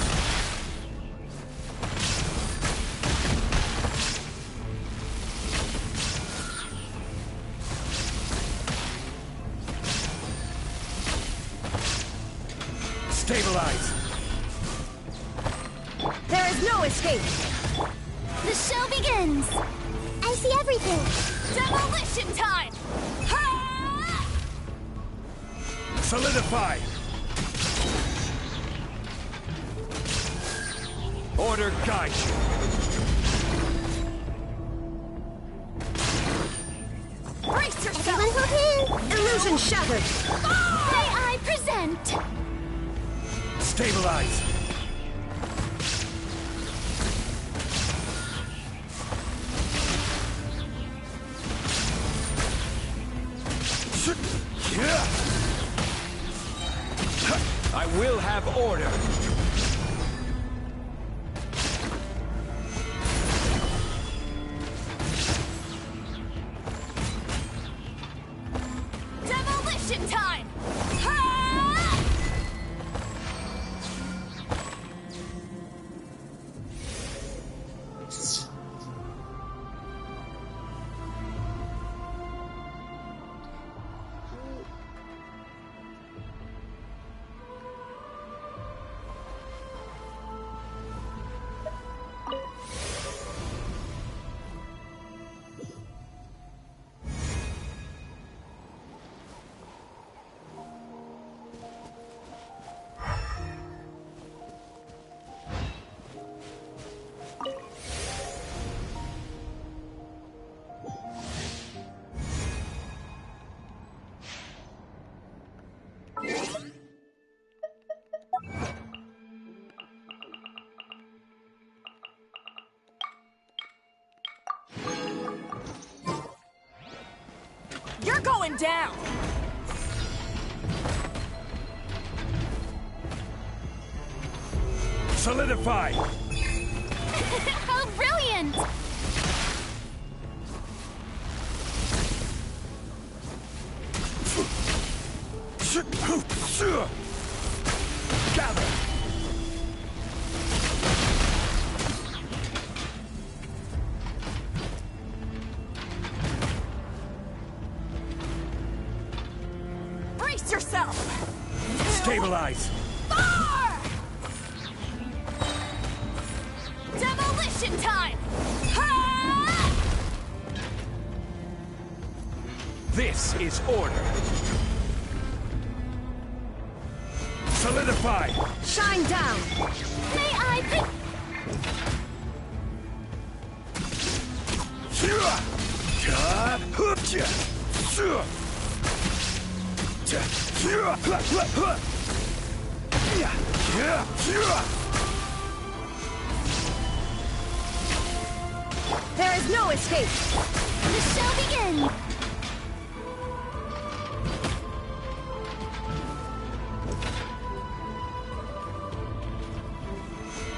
Stabilize. There is no escape! The show begins! I see everything. Demolition time! Solidify. Order guide you. Brace yourself! Everyone hold hands. Illusion shattered! May I present? Stabilize. I will have order. Demolition time! going down! Solidify! How brilliant! Gather! Brace yourself! Stabilize! Far! Demolition time! Ha! This is order. Solidify! Shine down! May I pick... There is no escape! The show begins!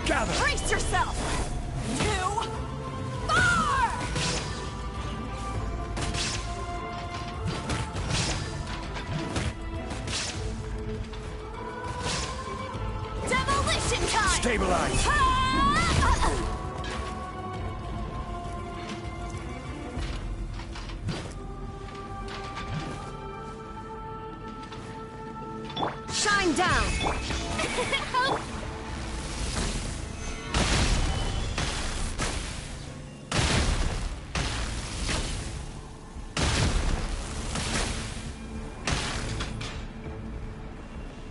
Gather! Brace yourself! Too far! Demolition time! Stabilize! Shine down!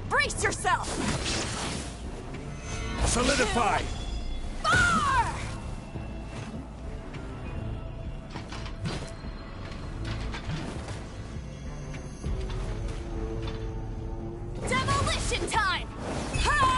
Brace yourself! Solidify! Far! Demolition time! Ha!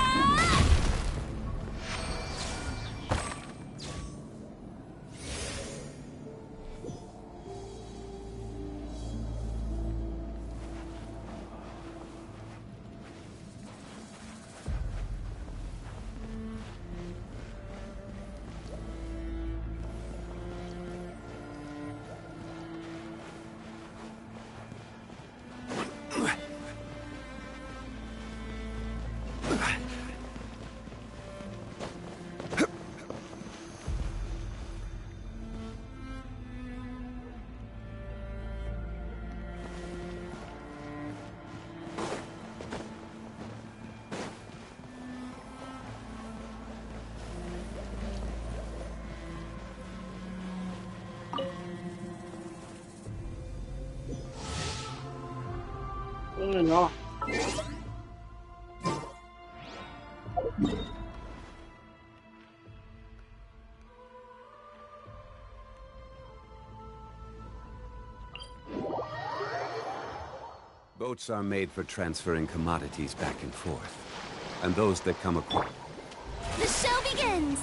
No. Boats are made for transferring commodities back and forth, and those that come across. The show begins!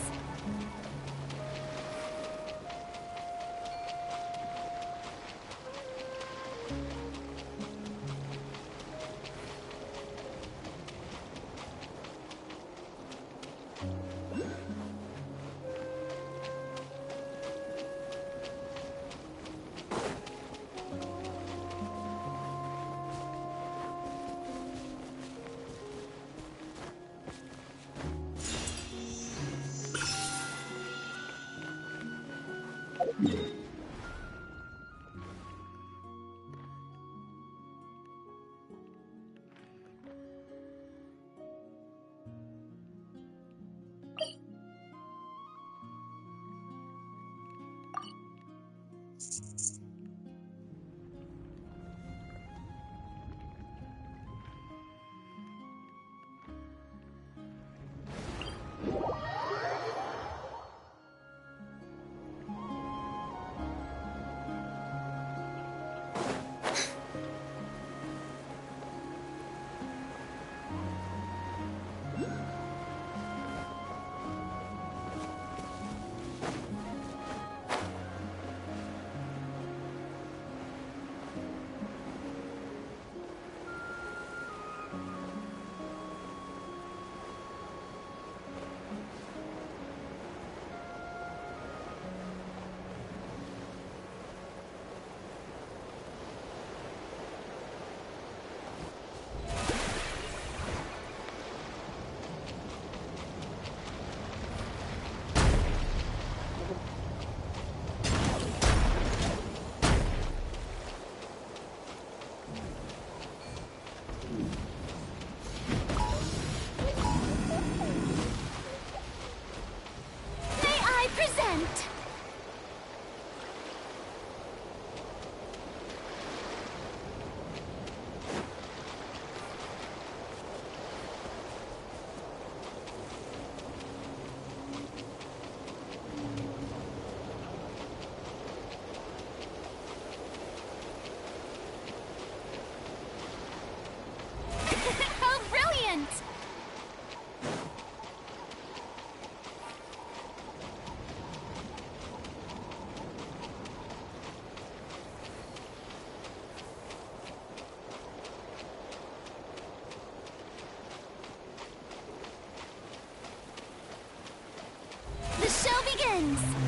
begins!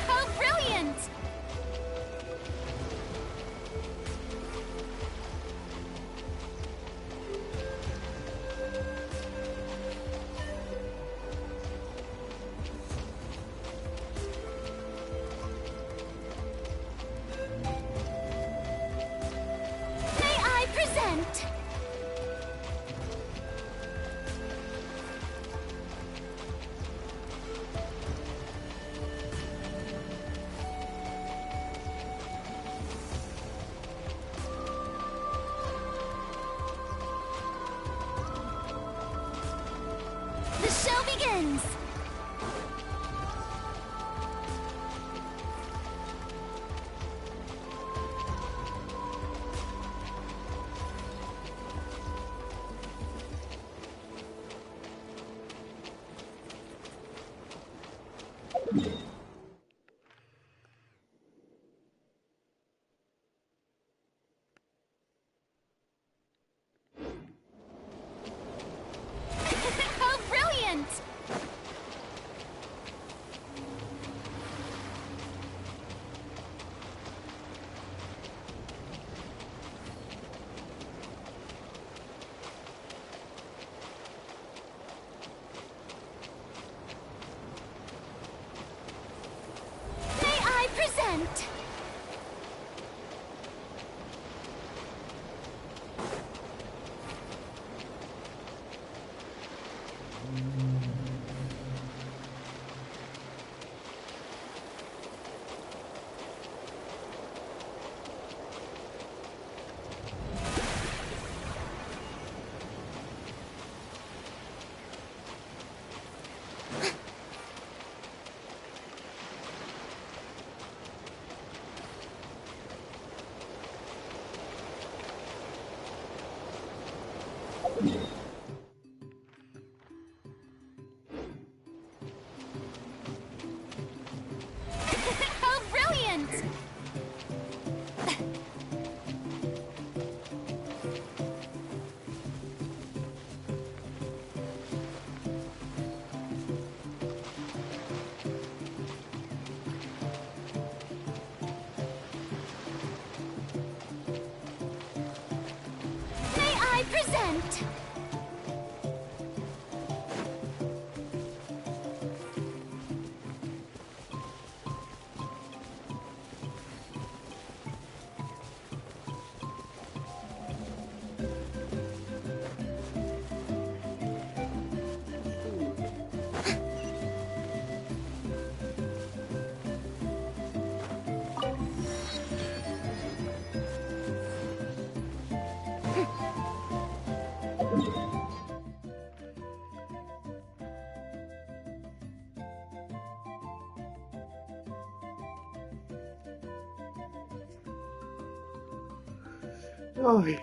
How brilliant! May I present? The show begins! How brilliant! May I present? How brilliant! May I present? Ay.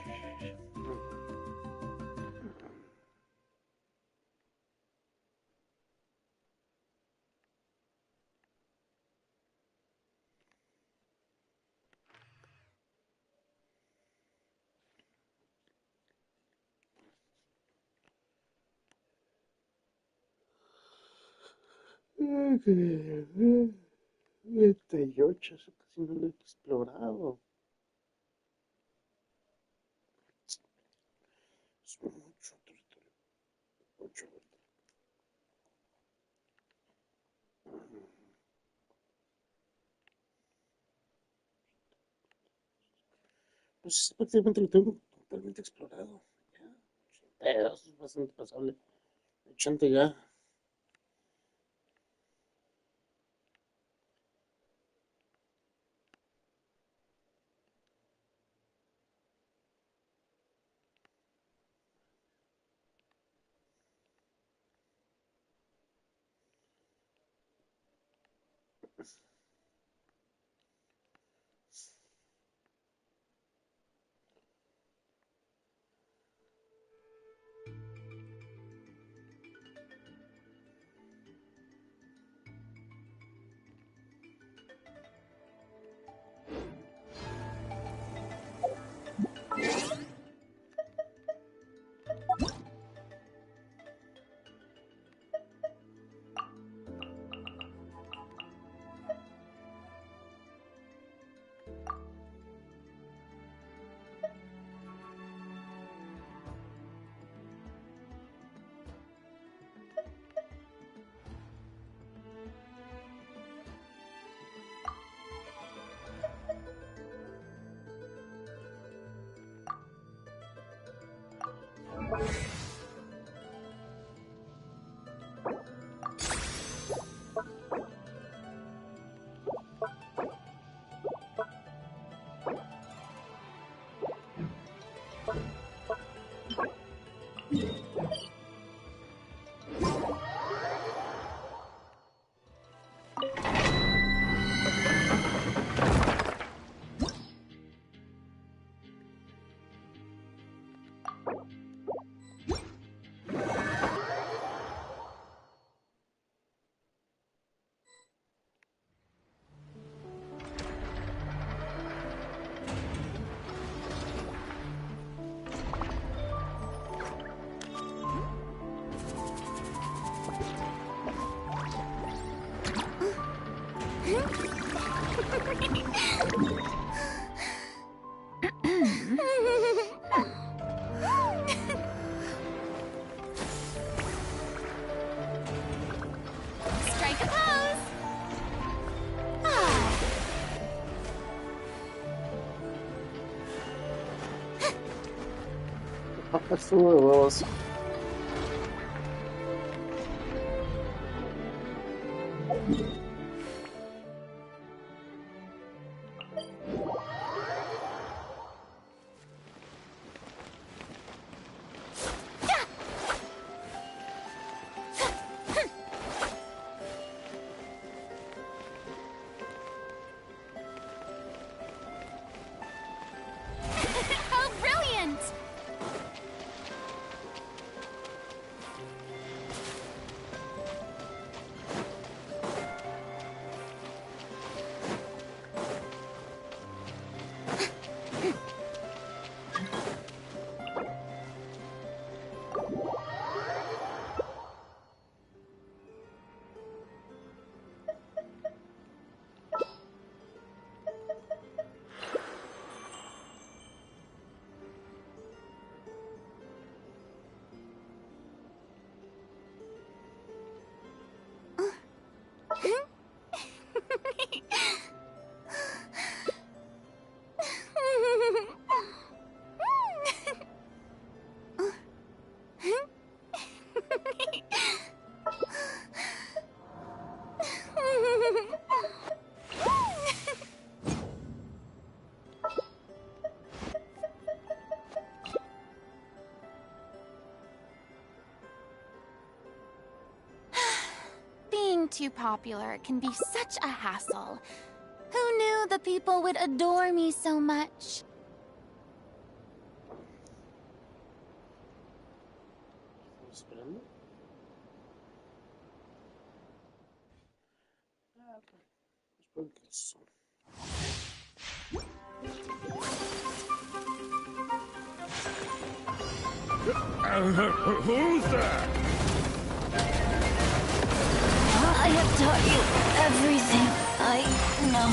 Ay, 38, eso casi no lo he explorado. Es mucho territorio. Mucho. pues prácticamente lo tengo totalmente explorado. Ya, es bastante pasable. 80 ya. Strike a pose! Estuvo de huevos. How brilliant! Being too popular can be such a hassle. Who knew the people would adore me so much? Esperando. Espero que eso. Who's that? I have taught you everything I know.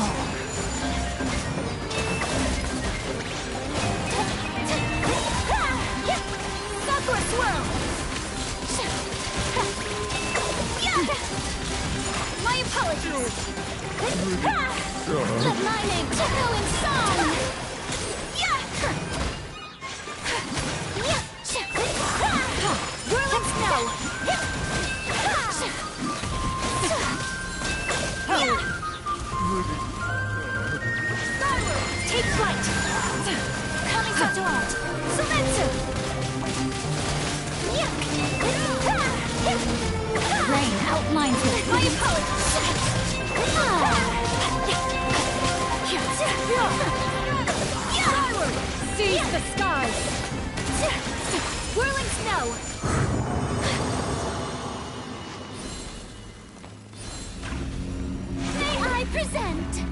Sakura swirl! My apologies! Let my name echo in song! Don't mind me. My Skyward! Seize the skies! Whirling snow! May I present?